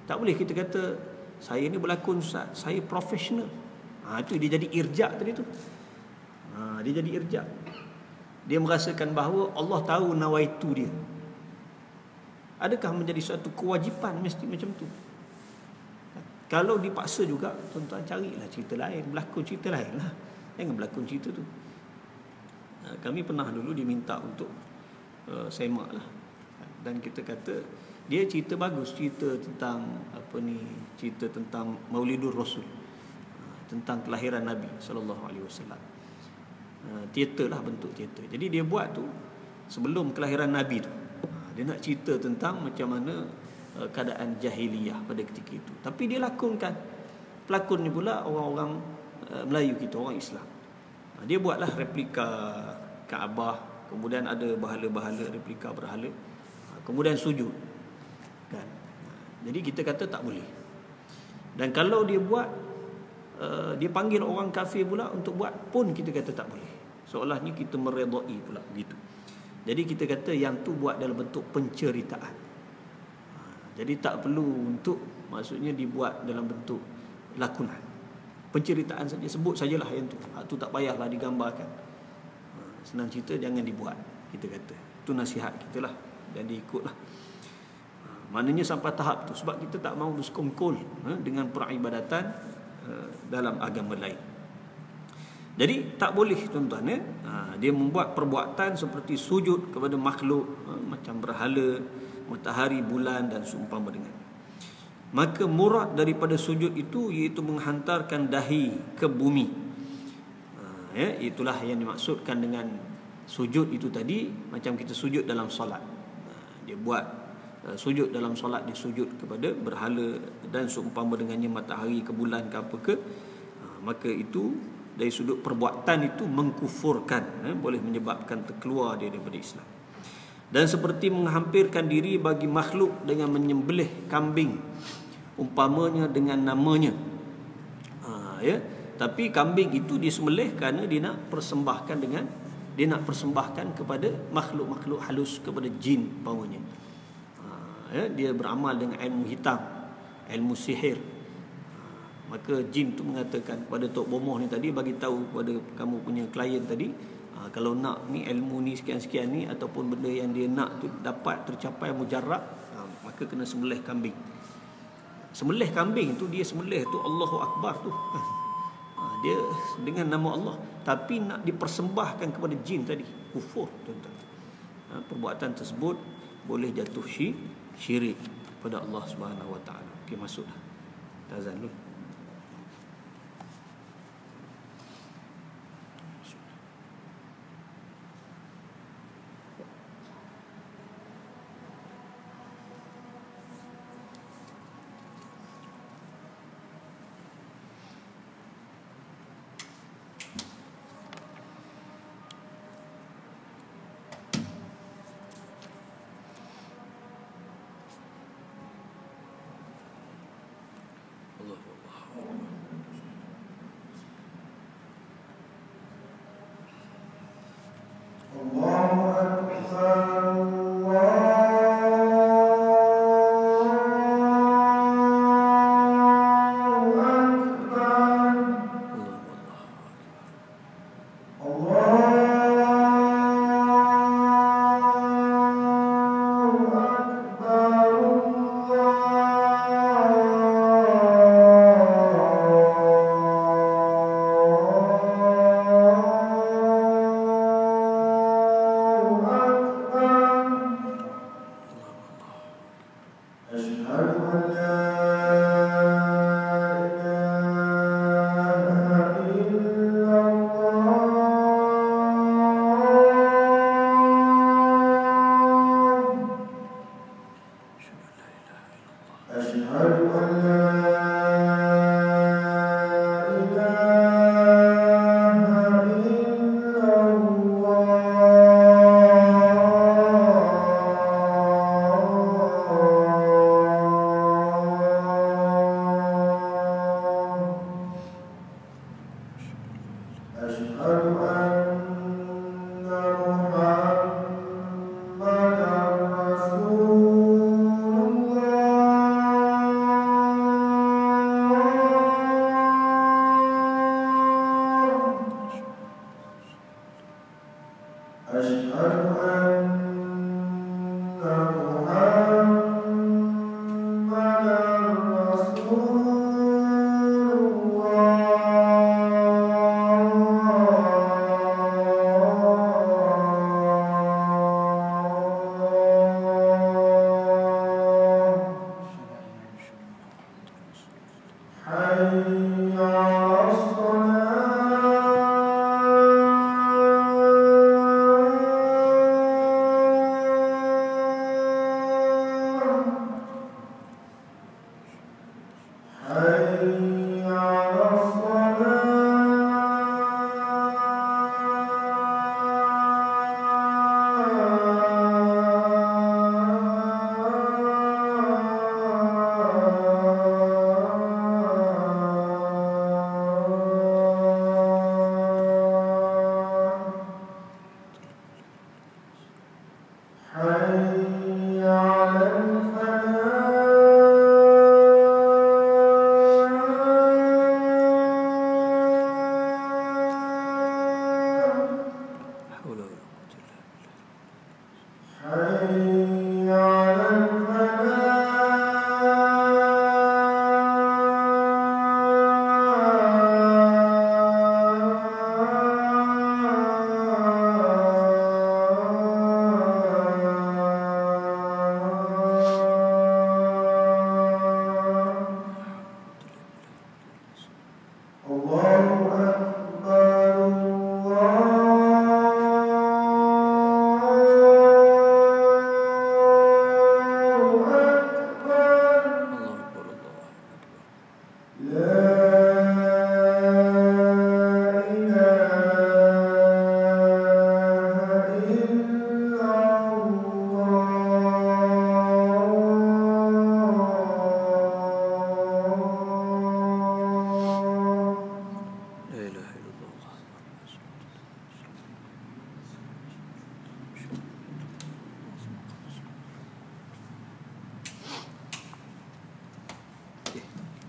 tak boleh kita kata saya ni berlakon Ustaz, saya profesional. Itu dia jadi irja' tadi tu. Dia jadi irja'. Dia merasakan bahawa Allah tahu nawaitu dia. Adakah menjadi suatu kewajipan mesti macam tu? Kalau dipaksa juga, tuan-tuan carilah cerita lain, berlakon cerita lain lah. Jangan berlakon cerita tu. Kami pernah dulu diminta untuk semak lah. Dan kita kata dia cerita bagus, cerita tentang cerita tentang Maulidur Rasul, tentang kelahiran Nabi SAW. Teater lah, bentuk teater. Jadi dia buat tu sebelum kelahiran Nabi tu. Dia nak cerita tentang macam mana keadaan jahiliyah pada ketika itu. Tapi dia lakonkan. Pelakonnya pula orang-orang Melayu kita, orang Islam. Dia buatlah replika Kaabah, kemudian ada bahala-bahala, replika berhala, kemudian sujud kan. Jadi kita kata tak boleh. Dan kalau dia buat, dia panggil orang kafir pula untuk buat pun kita kata tak boleh. Seolahnya kita meredai pula begitu. Jadi kita kata yang tu buat dalam bentuk penceritaan. Jadi tak perlu untuk, maksudnya dibuat dalam bentuk lakonan. Penceritaan saja, sebut sajalah yang tu. Tu tak payahlah digambarkan. Senang cerita, jangan dibuat, kita kata. Itu nasihat kita lah, dan diikutlah. Maknanya sampai tahap tu, sebab kita tak mahu bersekongkol dengan peribadatan dalam agama lain. Jadi tak boleh tuan-tuan ya. Dia membuat perbuatan seperti sujud kepada makhluk, macam berhala, matahari, bulan dan seumpama dengan. Maka murad daripada sujud itu iaitu menghantarkan dahi ke bumi. Ya, itulah yang dimaksudkan dengan sujud itu tadi, macam kita sujud dalam solat. Dia buat sujud dalam solat, dia sujud kepada berhala dan seumpama dengannya matahari ke bulan ke apa ke. Maka itu dari sudut perbuatan itu mengkufurkan, boleh menyebabkan terkeluar dia daripada Islam. Dan seperti menghampirkan diri bagi makhluk dengan menyembelih kambing, umpamanya dengan namanya. Ya, tapi kambing itu disembelih kerana dia nak persembahkan kepada makhluk-makhluk halus, kepada jin umpamanya. Ya, dia beramal dengan ilmu hitam, ilmu sihir. Maka jin tu mengatakan kepada Tok Bomoh ni tadi, bagi tahu kepada kamu punya klien tadi, kalau nak ni ilmu ni sekian-sekian ni, ataupun benda yang dia nak tu dapat tercapai mujarrab, maka kena sembelih kambing. Sembelih kambing tu, dia sembelih tu Allahu Akbar tu, dia dengan nama Allah, tapi nak dipersembahkan kepada jin tadi, kufur tuan-tuan. Perbuatan tersebut boleh jatuh syirik kepada Allah Subhanahu Wa Taala. Okey, masuklah. Tazan dulu.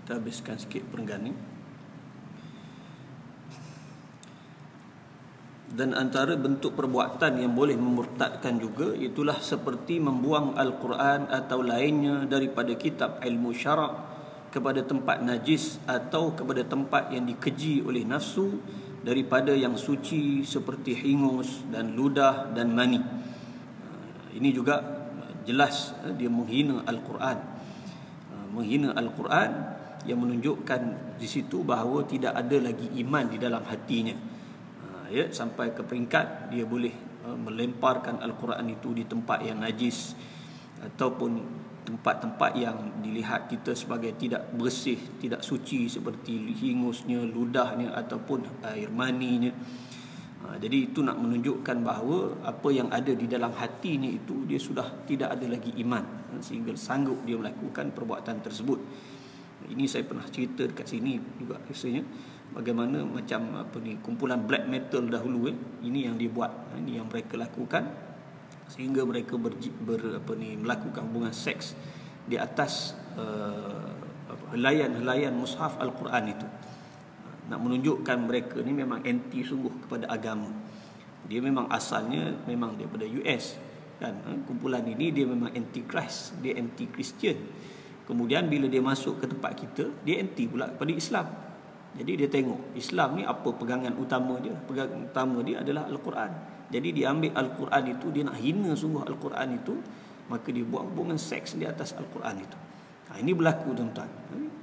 Kita habiskan sikit perenggan ni. Dan antara bentuk perbuatan yang boleh memurtadkan juga, itulah seperti membuang Al-Quran atau lainnya daripada kitab ilmu syarak kepada tempat najis atau kepada tempat yang dikeji oleh nafsu daripada yang suci seperti hingus dan ludah dan mani. Ini juga jelas dia menghina Al-Quran. Menghina Al-Quran yang menunjukkan di situ bahawa tidak ada lagi iman di dalam hatinya. Ya, sampai ke peringkat dia boleh melemparkan Al-Quran itu di tempat yang najis ataupun tempat-tempat yang dilihat kita sebagai tidak bersih, tidak suci, seperti hingusnya, ludahnya ataupun air maninya. Jadi itu nak menunjukkan bahawa apa yang ada di dalam hatinya itu dia sudah tidak ada lagi iman, sehingga sanggup dia melakukan perbuatan tersebut. Ini saya pernah cerita dekat sini juga rasanya, bagaimana macam kumpulan black metal dahulu ini yang dibuat, ini yang mereka lakukan, sehingga mereka melakukan hubungan seks di atas helaian mushaf Al-Quran itu. Nak menunjukkan mereka ni memang anti sungguh kepada agama. Dia memang asalnya memang daripada US kan. Kumpulan ini dia memang anti Christ, dia anti Christian. Kemudian bila dia masuk ke tempat kita, dia anti pula kepada Islam. Jadi dia tengok Islam ni apa pegangan utama dia? Pegangan utama dia adalah Al-Quran. Jadi dia ambil Al-Quran itu, dia nak hina sungguh Al-Quran itu, maka dia buat hubungan seks di atas Al-Quran itu. Ini berlaku tuan-tuan.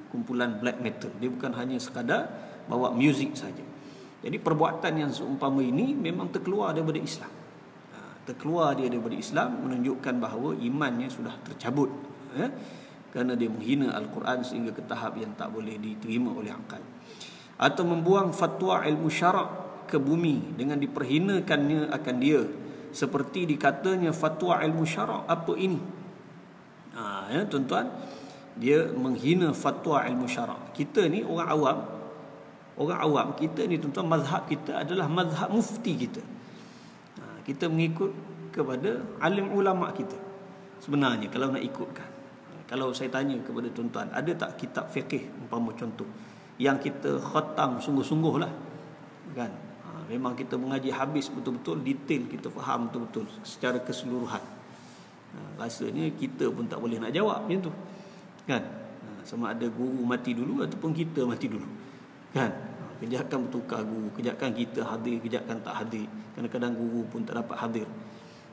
Kumpulan black metal, dia bukan hanya sekadar bawa muzik saja. Jadi perbuatan yang seumpama ini memang terkeluar daripada Islam. Terkeluar dia daripada Islam, menunjukkan bahawa imannya sudah tercabut, kerana dia menghina Al-Quran sehingga ke tahap yang tak boleh diterima oleh akal. Atau membuang fatwa ilmu syarak ke bumi dengan diperhinakannya akan dia, seperti dikatanya fatwa ilmu syarak apa ini. Tuan-tuan, dia menghina fatwa ilmu syarak. Kita ni orang awam kita ni tuan-tuan, mazhab kita adalah mazhab mufti kita. Kita mengikut kepada alim ulama kita. Sebenarnya kalau nak ikutkan, kalau saya tanya kepada tuan-tuan, ada tak kitab fiqh umpama contoh yang kita khatam sungguh-sungguh lah kan, memang kita mengaji habis betul-betul, detail kita faham betul-betul secara keseluruhan, rasanya kita pun tak boleh nak jawab macam tu kan. Sama ada guru mati dulu ataupun kita mati dulu kan. Kejapkan bertukar guru, kejapkan kita hadir, kejapkan tak hadir, kadang-kadang guru pun tak dapat hadir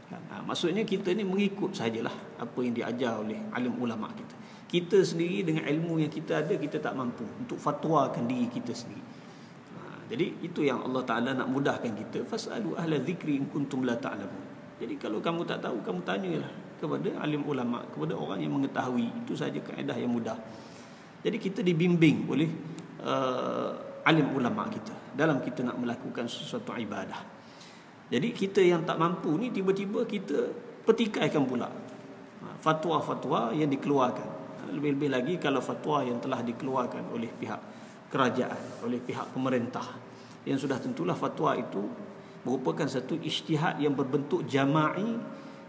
kan. Maksudnya kita ni mengikut sajalah apa yang diajar oleh alim ulama kita. Kita sendiri dengan ilmu yang kita ada, kita tak mampu untuk fatwakan diri kita sendiri. Jadi itu yang Allah Ta'ala nak mudahkan kita. Fas'alu ahla zikri in kuntum la ta'lamun. Jadi kalau kamu tak tahu, kamu tanyalah kepada alim ulama, kepada orang yang mengetahui. Itu saja kaedah yang mudah. Jadi kita dibimbing oleh alim ulama kita dalam kita nak melakukan sesuatu ibadah. Jadi kita yang tak mampu ni, tiba-tiba kita petikaikan pula fatwa-fatwa yang dikeluarkan. Lebih-lebih lagi kalau fatwa yang telah dikeluarkan oleh pihak kerajaan, oleh pihak pemerintah, yang sudah tentulah fatwa itu merupakan satu ijtihad yang berbentuk jama'i,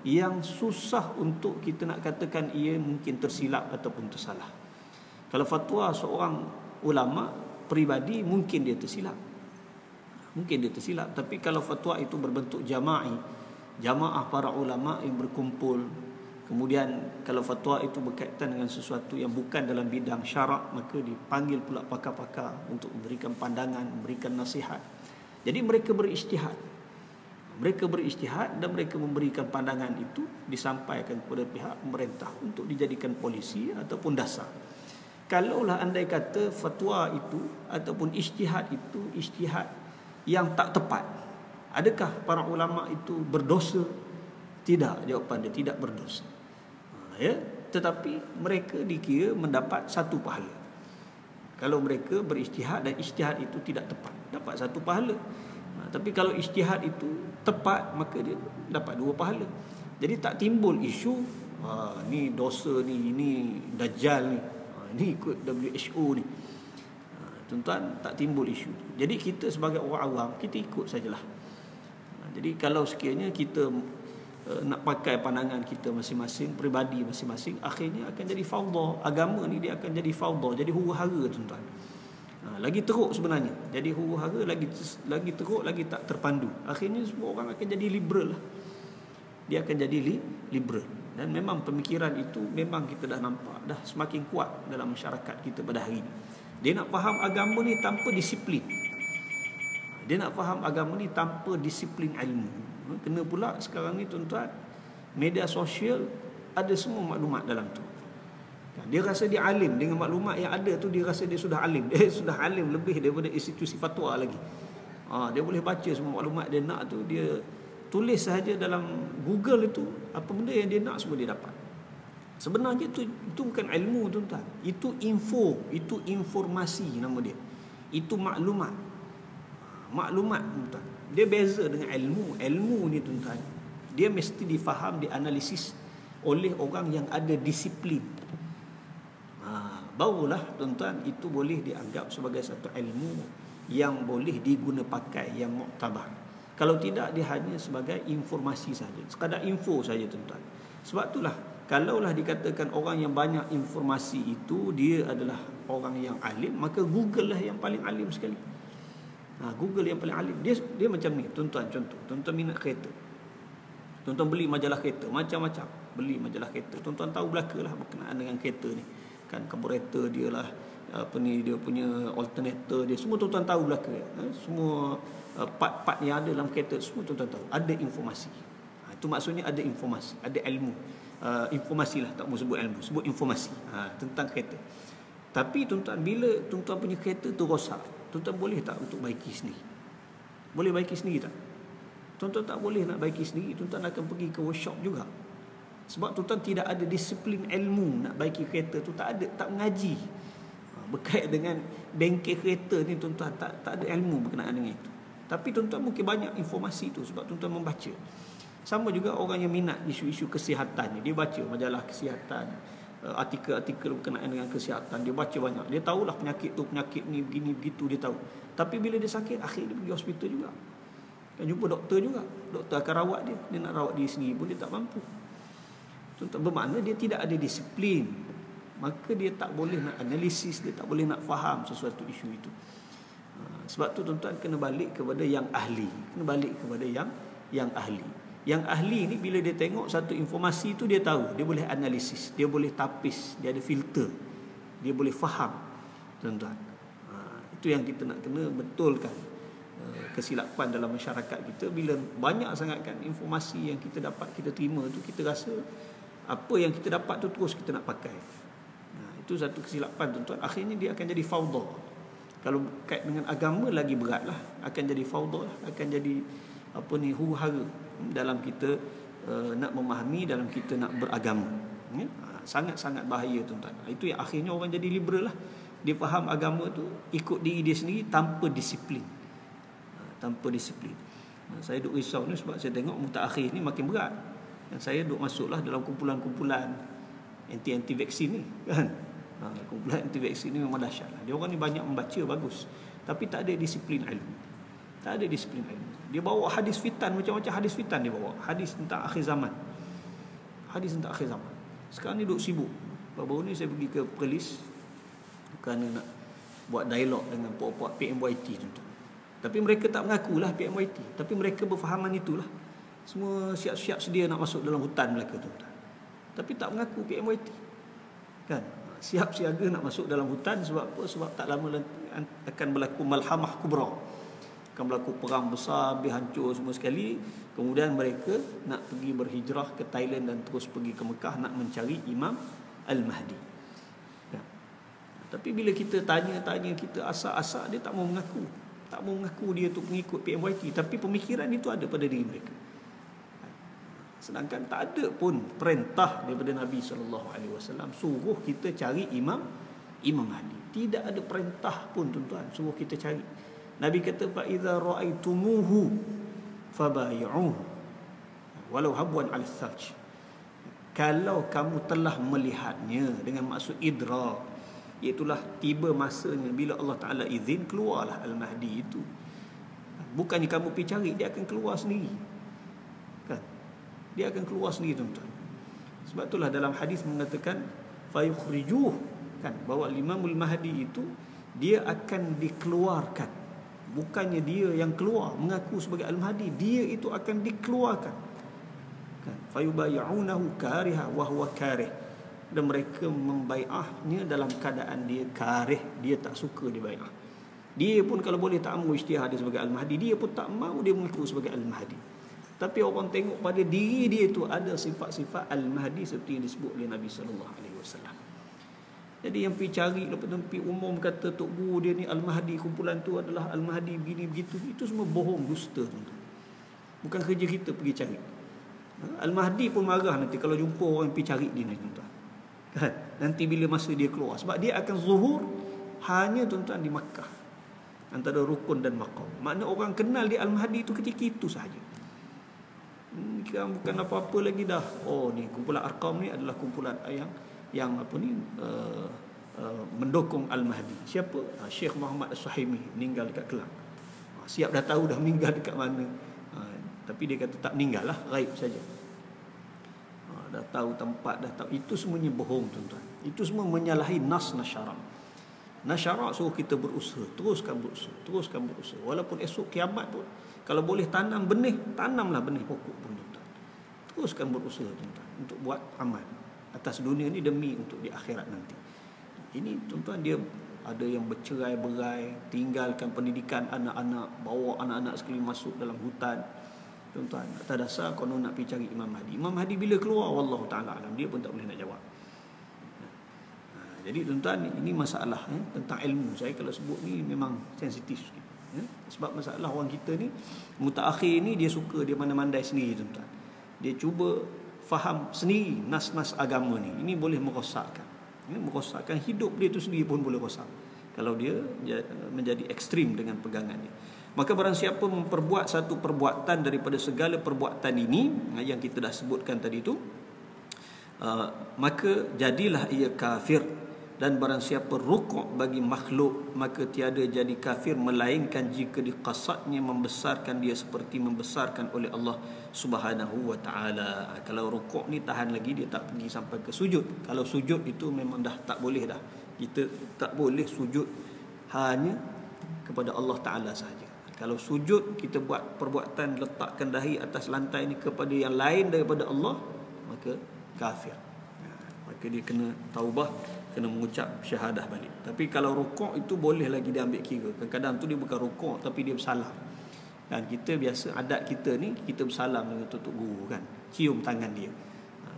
yang susah untuk kita nak katakan ia mungkin tersilap ataupun tersalah. Kalau fatwa seorang ulama peribadi, mungkin dia tersilap, tapi kalau fatwa itu berbentuk jama'i, jamaah para ulama yang berkumpul, kemudian kalau fatwa itu berkaitan dengan sesuatu yang bukan dalam bidang syarak, maka dipanggil pula pakar-pakar untuk memberikan pandangan, memberikan nasihat. Jadi mereka berijtihad dan mereka memberikan pandangan itu, disampaikan kepada pihak pemerintah untuk dijadikan polisi ataupun dasar. Kalaulah andai kata fatwa itu ataupun ijtihad itu ijtihad yang tak tepat, adakah para ulama itu berdosa? Tidak, jawapan dia tidak berdosa. Tetapi mereka dikira mendapat satu pahala. Kalau mereka berijtihad dan ijtihad itu tidak tepat, dapat satu pahala. Tapi kalau ijtihad itu tepat, maka dia dapat dua pahala. Jadi tak timbul isu ni dosa ni, ini dajjal ni, ni ikut WHO ni. Tuan-tuan, tak timbul isu. Jadi kita sebagai orang awam, kita ikut sajalah. Jadi kalau sekiranya kita nak pakai pandangan kita masing-masing, peribadi masing-masing, akhirnya akan jadi fauda. Agama ni dia akan jadi fauda, jadi huru-hara tuan-tuan. Lagi teruk sebenarnya. Jadi huru-hara, lagi teruk, lagi tak terpandu. Akhirnya semua orang akan jadi liberal lah. Dia akan jadi liberal. Dan memang pemikiran itu memang kita dah nampak dah semakin kuat dalam masyarakat kita pada hari ini. Dia nak faham agama ni tanpa disiplin. Dia nak faham agama ni tanpa disiplin ilmu. Kena pula sekarang ni tuan-tuan, media sosial ada semua maklumat dalam tu. Dia rasa dia alim dengan maklumat yang ada tu, dia rasa dia sudah alim. Dia sudah alim lebih daripada institusi fatwa lagi. Dia boleh baca semua maklumat dia nak tu, dia tulis sahaja dalam Google itu, apa benda yang dia nak semua dia dapat. Sebenarnya itu bukan ilmu tuan-tuan. Itu info, itu informasi nama dia. Itu maklumat. Maklumat tuan-tuan. Dia beza dengan ilmu. Ilmu ni tuan-tuan, dia mesti difaham, dianalisis oleh orang yang ada disiplin. Barulah tuan-tuan itu boleh dianggap sebagai satu ilmu yang boleh diguna pakai, yang muktabar. Kalau tidak, dia hanya sebagai informasi saja, sekadar info saja tuan-tuan. Sebab itulah, kalaulah dikatakan orang yang banyak informasi itu dia adalah orang yang alim, maka Google lah yang paling alim sekali. Google yang paling alim. Dia macam ni tuan-tuan. Contoh, tuan-tuan minat kereta, tuan-tuan beli majalah kereta macam-macam, beli majalah kereta, tuan-tuan tahu belaka lah berkenaan dengan kereta ni kan, karburator dia lah, dia punya alternator dia, semua tuan-tuan tahu belaka. Semua part-part yang ada dalam kereta semua tuan-tuan tahu, ada informasi. Itu maksudnya ada informasi, ada ilmu. Informasi lah, tak mau sebut ilmu, sebut informasi tentang kereta. Tapi tuan-tuan, bila tuan-tuan punya kereta tu rosak, tuan-tuan boleh tak untuk baiki sendiri? Boleh baiki sendiri tak? Tuan-tuan tak boleh nak baiki sendiri, tuan-tuan akan pergi ke workshop juga. Sebab tuan-tuan tidak ada disiplin ilmu nak baiki kereta tu, tak ada, tak mengaji. Berkait dengan bengkel kereta ni tuan-tuan, tak ada ilmu berkenaan dengan itu. Tapi tuan-tuan mungkin banyak informasi tu sebab tuan-tuan membaca. Sama juga orang yang minat isu-isu kesihatan ni, dia baca majalah kesihatan, artikel-artikel berkenaan dengan kesihatan, dia baca banyak. Dia tahulah penyakit tu, penyakit ni begini begitu, dia tahu. Tapi bila dia sakit, akhirnya dia pergi hospital juga. Kan jumpa doktor juga. Doktor akan rawat dia. Dia nak rawat diri sendiri pun dia tak mampu. Tuan-tuan, bermakna dia tidak ada disiplin. Maka dia tak boleh nak analisis, dia tak boleh nak faham sesuatu isu itu. Sebab tu tuan-tuan kena balik kepada yang ahli. Kena balik kepada yang ahli. Yang ahli ni bila dia tengok satu informasi tu, dia tahu, dia boleh analisis, dia boleh tapis, dia ada filter, dia boleh faham tuan-tuan. Itu yang kita nak kena betulkan. Kesilapan dalam masyarakat kita, bila banyak sangat kan informasi yang kita dapat, kita terima tu, kita rasa apa yang kita dapat tu terus kita nak pakai. Itu satu kesilapan tuan-tuan. Akhirnya dia akan jadi fauda. Kalau kait dengan agama lagi beratlah, akan jadi fauda, akan jadi huru-hara dalam kita nak memahami, dalam kita nak beragama. Sangat-sangat bahaya tuan-tuan. Itu yang akhirnya orang jadi liberal lah. Dia faham agama tu ikut diri dia sendiri tanpa disiplin. Tanpa disiplin. Saya duk risau ni sebab saya tengok mutakhir ni makin berat. Dan saya duk masuklah dalam kumpulan-kumpulan anti vaksin ni kan. Kumpulan anti vaksin ni memang dahsyat lah. Dia orang ni banyak membaca, bagus, tapi tak ada disiplin ilmu. Tak ada disiplin ilmu. Dia bawa hadis fitan, macam-macam hadis fitan dia bawa. Hadis tentang akhir zaman. Hadis tentang akhir zaman. Sekarang ni duk sibuk. Baru-baru ni saya pergi ke Perlis kerana nak buat dialog dengan puak-puak PMYT tuan-tuan. Tapi mereka tak mengakulah PMYT, tapi mereka berfahaman itulah. Semua siap-siap sedia nak masuk dalam hutan mereka tuan-tuan. Tapi tak mengaku PMYT. Kan? Siap siaga nak masuk dalam hutan sebab apa? Sebab tak lama akan berlaku malhamah kubra. Akan berlaku perang besar, habis hancur semua sekali. Kemudian mereka nak pergi berhijrah ke Thailand dan terus pergi ke Mekah nak mencari Imam Al-Mahdi. Ya. Tapi bila kita tanya, kita asak-asak, dia tak mau mengaku. Tak mau mengaku dia tu pengikut PMYT. Tapi pemikiran itu ada pada diri mereka. Sedangkan tak ada pun perintah daripada Nabi SAW suruh kita cari Imam Mahdi. Tidak ada perintah pun tuan-tuan suruh kita cari. Nabi kata fa idza ra'aitumuhu fabay'uhu walau habwan 'ala al-thalj. Kalau kamu telah melihatnya, dengan maksud idrak, iaitulah tiba masanya bila Allah Taala izin keluarlah Al-Mahdi itu. Bukannya kamu pergi cari, dia akan keluar sendiri. Kan? Dia akan keluar sendiri tuan-tuan. Sebab itulah dalam hadis mengatakan fayukhrijuh, kan, bahawa Imamul Mahdi itu dia akan dikeluarkan. Bukannya dia yang keluar mengaku sebagai Al-Mahdi, dia itu akan dikeluarkan. Kan, fayubay'unahu kariha wa huwa karih. Dan mereka membai'ahnya dalam keadaan dia karih, dia tak suka dibai'ah. Dia pun kalau boleh tak mahu isytihar dia sebagai Al-Mahdi, dia pun tak mahu dia mengaku sebagai Al-Mahdi. Tapi orang tengok pada diri dia itu ada sifat-sifat Al-Mahdi seperti yang disebut oleh Nabi sallallahu alaihi wasallam. Jadi yang pergi cari lepas tu pergi umum kata tok guru dia ni Al-Mahdi, kumpulan tu adalah Al-Mahdi begini begitu, itu semua bohong, dusta tuan-tuan. Bukan kerja kita pergi cari. Al-Mahdi pun marah nanti kalau jumpa orang yang pergi cari dia ni tuan-tuan. Kan? Nanti bila masa dia keluar, sebab dia akan zuhur hanya tuan-tuan di Makkah, antara rukun dan maqam. Makna orang kenal dia Al-Mahdi itu ketika itu sahaja. Bukan apa-apa lagi dah. Oh ni kumpulan Arqam ni adalah kumpulan yang apa ni mendukung Al-Mahdi. Siapa? Syekh Muhammad As-Suhaimi meninggal dekat Kelang. Siap dah tahu dah meninggal dekat mana. Tapi dia kata tak meninggal lah, gaib saja. Dah tahu tempat, dah tahu. Itu semuanya bohong tuan-tuan. Itu semua menyalahi nas syarak. Nas syarak suruh kita berusaha, teruskan berusaha. Walaupun esok kiamat pun, kalau boleh tanam benih, tanamlah benih pokok pun tuan-tuan. Teruskan berusaha tuan-tuan untuk buat amal atas dunia ni demi untuk di akhirat nanti. Ini tuan-tuan, dia ada yang bercerai-berai, tinggalkan pendidikan anak-anak, bawa anak-anak sekeliling masuk dalam hutan. Tuan-tuan, atas dasar konon nak pergi cari Imam Mahdi. Imam Mahdi bila keluar, wallahu ta'ala alam, dia pun tak boleh nak jawab. Jadi tuan-tuan, ini masalah tentang ilmu. Saya kalau sebut ni memang sensitif sikit. Sebab masalah orang kita ni, mutaakhir ni dia suka, dia mandai sendiri tuan-tuan. Dia cuba faham sendiri nas-nas agama ni. Ini boleh merosakkan. Merosakkan hidup dia tu sendiri pun boleh rosak kalau dia menjadi ekstrim dengan pegangannya. Maka barang siapa memperbuat satu perbuatan daripada segala perbuatan ini yang kita dah sebutkan tadi itu, maka jadilah ia kafir. Dan barang siapa rukuk bagi makhluk, maka tiada jadi kafir melainkan jika diqasadnya membesarkan dia seperti membesarkan oleh Allah Subhanahu wa taala. Kalau rukuk ni tahan lagi, dia tak pergi sampai ke sujud. Kalau sujud itu memang dah tak boleh dah. Kita tak boleh sujud hanya kepada Allah taala sahaja. Kalau sujud kita buat perbuatan letakkan dahi atas lantai ni kepada yang lain daripada Allah, maka kafir. Maka dia kena taubah, kena mengucap syahadah balik. Tapi kalau rukuk itu boleh lagi dia ambil kira. Kadang-kadang tu dia bukan rukuk tapi dia bersalam. Kan kita biasa adat kita ni, kita bersalam dengan tutup guru kan. Cium tangan dia.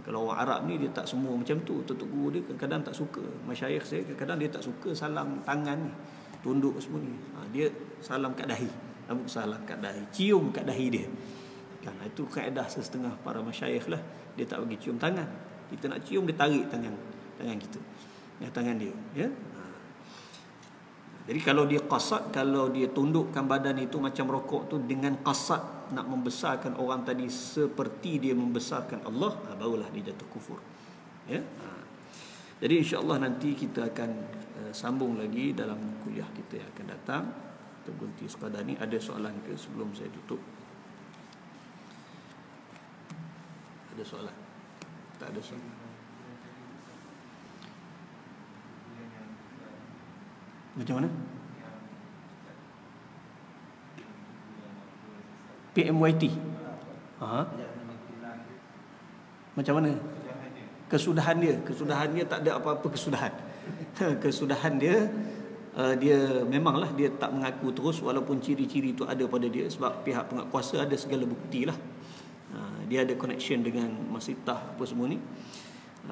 Kalau orang Arab ni dia tak semua macam tu. Tutup guru dia kadang-kadang tak suka. Masyayikh saya kadang-kadang dia tak suka salam tangan ni. Tunduk semua ni. Dia salam kat dahi. Rambut salam kat dahi. Cium kat dahi dia. Kan itu kaedah setengah para masyayikh lah. Dia tak bagi cium tangan. Kita nak cium, dia tarik tangan kita. Tangan dia, ya. Jadi kalau dia qasad, kalau dia tundukkan badan itu macam rokok tu dengan qasad nak membesarkan orang tadi seperti dia membesarkan Allah, barulah dia jatuh kufur. Ya. Jadi insya-Allah nanti kita akan sambung lagi dalam kuliah kita yang akan datang. Kita berhenti sekadar ni. Ada soalan ke sebelum saya tutup? Ada soalan? Tak ada soalan. Macam mana? PMYT. Macam mana? Kesudahan dia tak ada apa-apa kesudahan. Kesudahan dia memanglah dia tak mengaku terus walaupun ciri-ciri itu ada pada dia sebab pihak penguasa ada segala bukti lah. Dia ada connection dengan Masitah apa semua ni.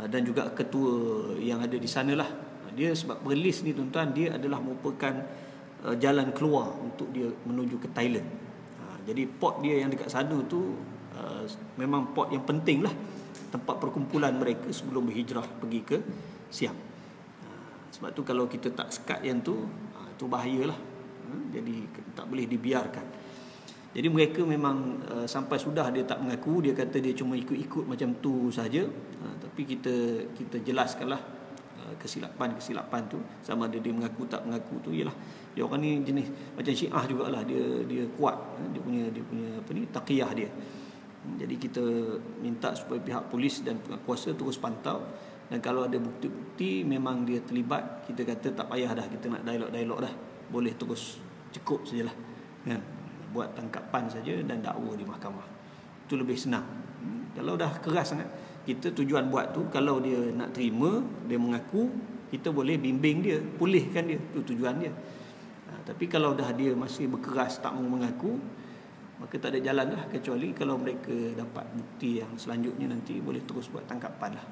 Dan juga ketua yang ada di sanalah. Dia sebab release ni tuan-tuan, dia adalah merupakan jalan keluar untuk dia menuju ke Thailand. Jadi port dia yang dekat sana tu memang port yang penting lah, tempat perkumpulan mereka sebelum berhijrah pergi ke Siam. Sebab tu kalau kita tak sekat yang tu, tu bahayalah. Jadi tak boleh dibiarkan. Jadi mereka memang sampai sudah dia tak mengaku, dia kata dia cuma ikut-ikut macam tu saja. Tapi kita jelaskanlah kesilapan tu, sama ada dia mengaku tak mengaku tu ialah dia orang ni jenis macam Syiah jugalah, dia kuat, dia punya apa ni taqiyah dia. Jadi kita minta supaya pihak polis dan pihak kuasa terus pantau, dan kalau ada bukti-bukti memang dia terlibat, kita kata tak payah dah kita nak dialog-dialog dah, boleh terus cukup sajalah kan, buat tangkapan saja dan dakwa di mahkamah. Itu lebih senang. Kalau dah keras sangat, kita tujuan buat tu kalau dia nak terima, dia mengaku, kita boleh bimbing dia, pulihkan dia, itu tujuan dia. Tapi kalau dah dia masih berkeras tak mau mengaku, maka tak ada jalan lah, kecuali kalau mereka dapat bukti yang selanjutnya nanti boleh terus buat tangkapan lah.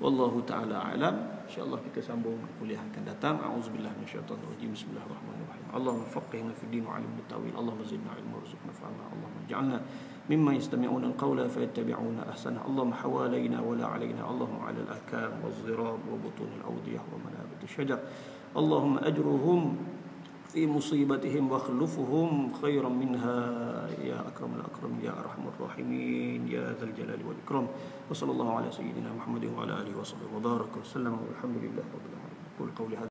Wallahu ta'ala alam. InsyaAllah kita sambung kuliah akan datang. A'udzubillah minasyaitanirrajim. Bismillahirrahmanirrahim. Allahumma faqihna fid din wa 'allimna at-ta'wil. Allahumma zidna 'ilman warzuqna fahma. Allahumma ij'alna mimman yastami'una al-qawla fayattabi'una ahsana. Allahumma hawalaina wa la 'alaina. Allahumma 'ala al-akam waz-zirab wa butun al-awdiyah wa manabit asy-syajar. Allahumma ajruhum في مصيبتهم واخلفهم خيرا منها يا أكرم الأكرم يا أرحم الراحمين يا ذا الجلال والإكرام. وصلى الله على سيدنا محمد وعلى آله وصحبه وبارك وسلم والحمد لله رب العالمين. قول قولي هذا.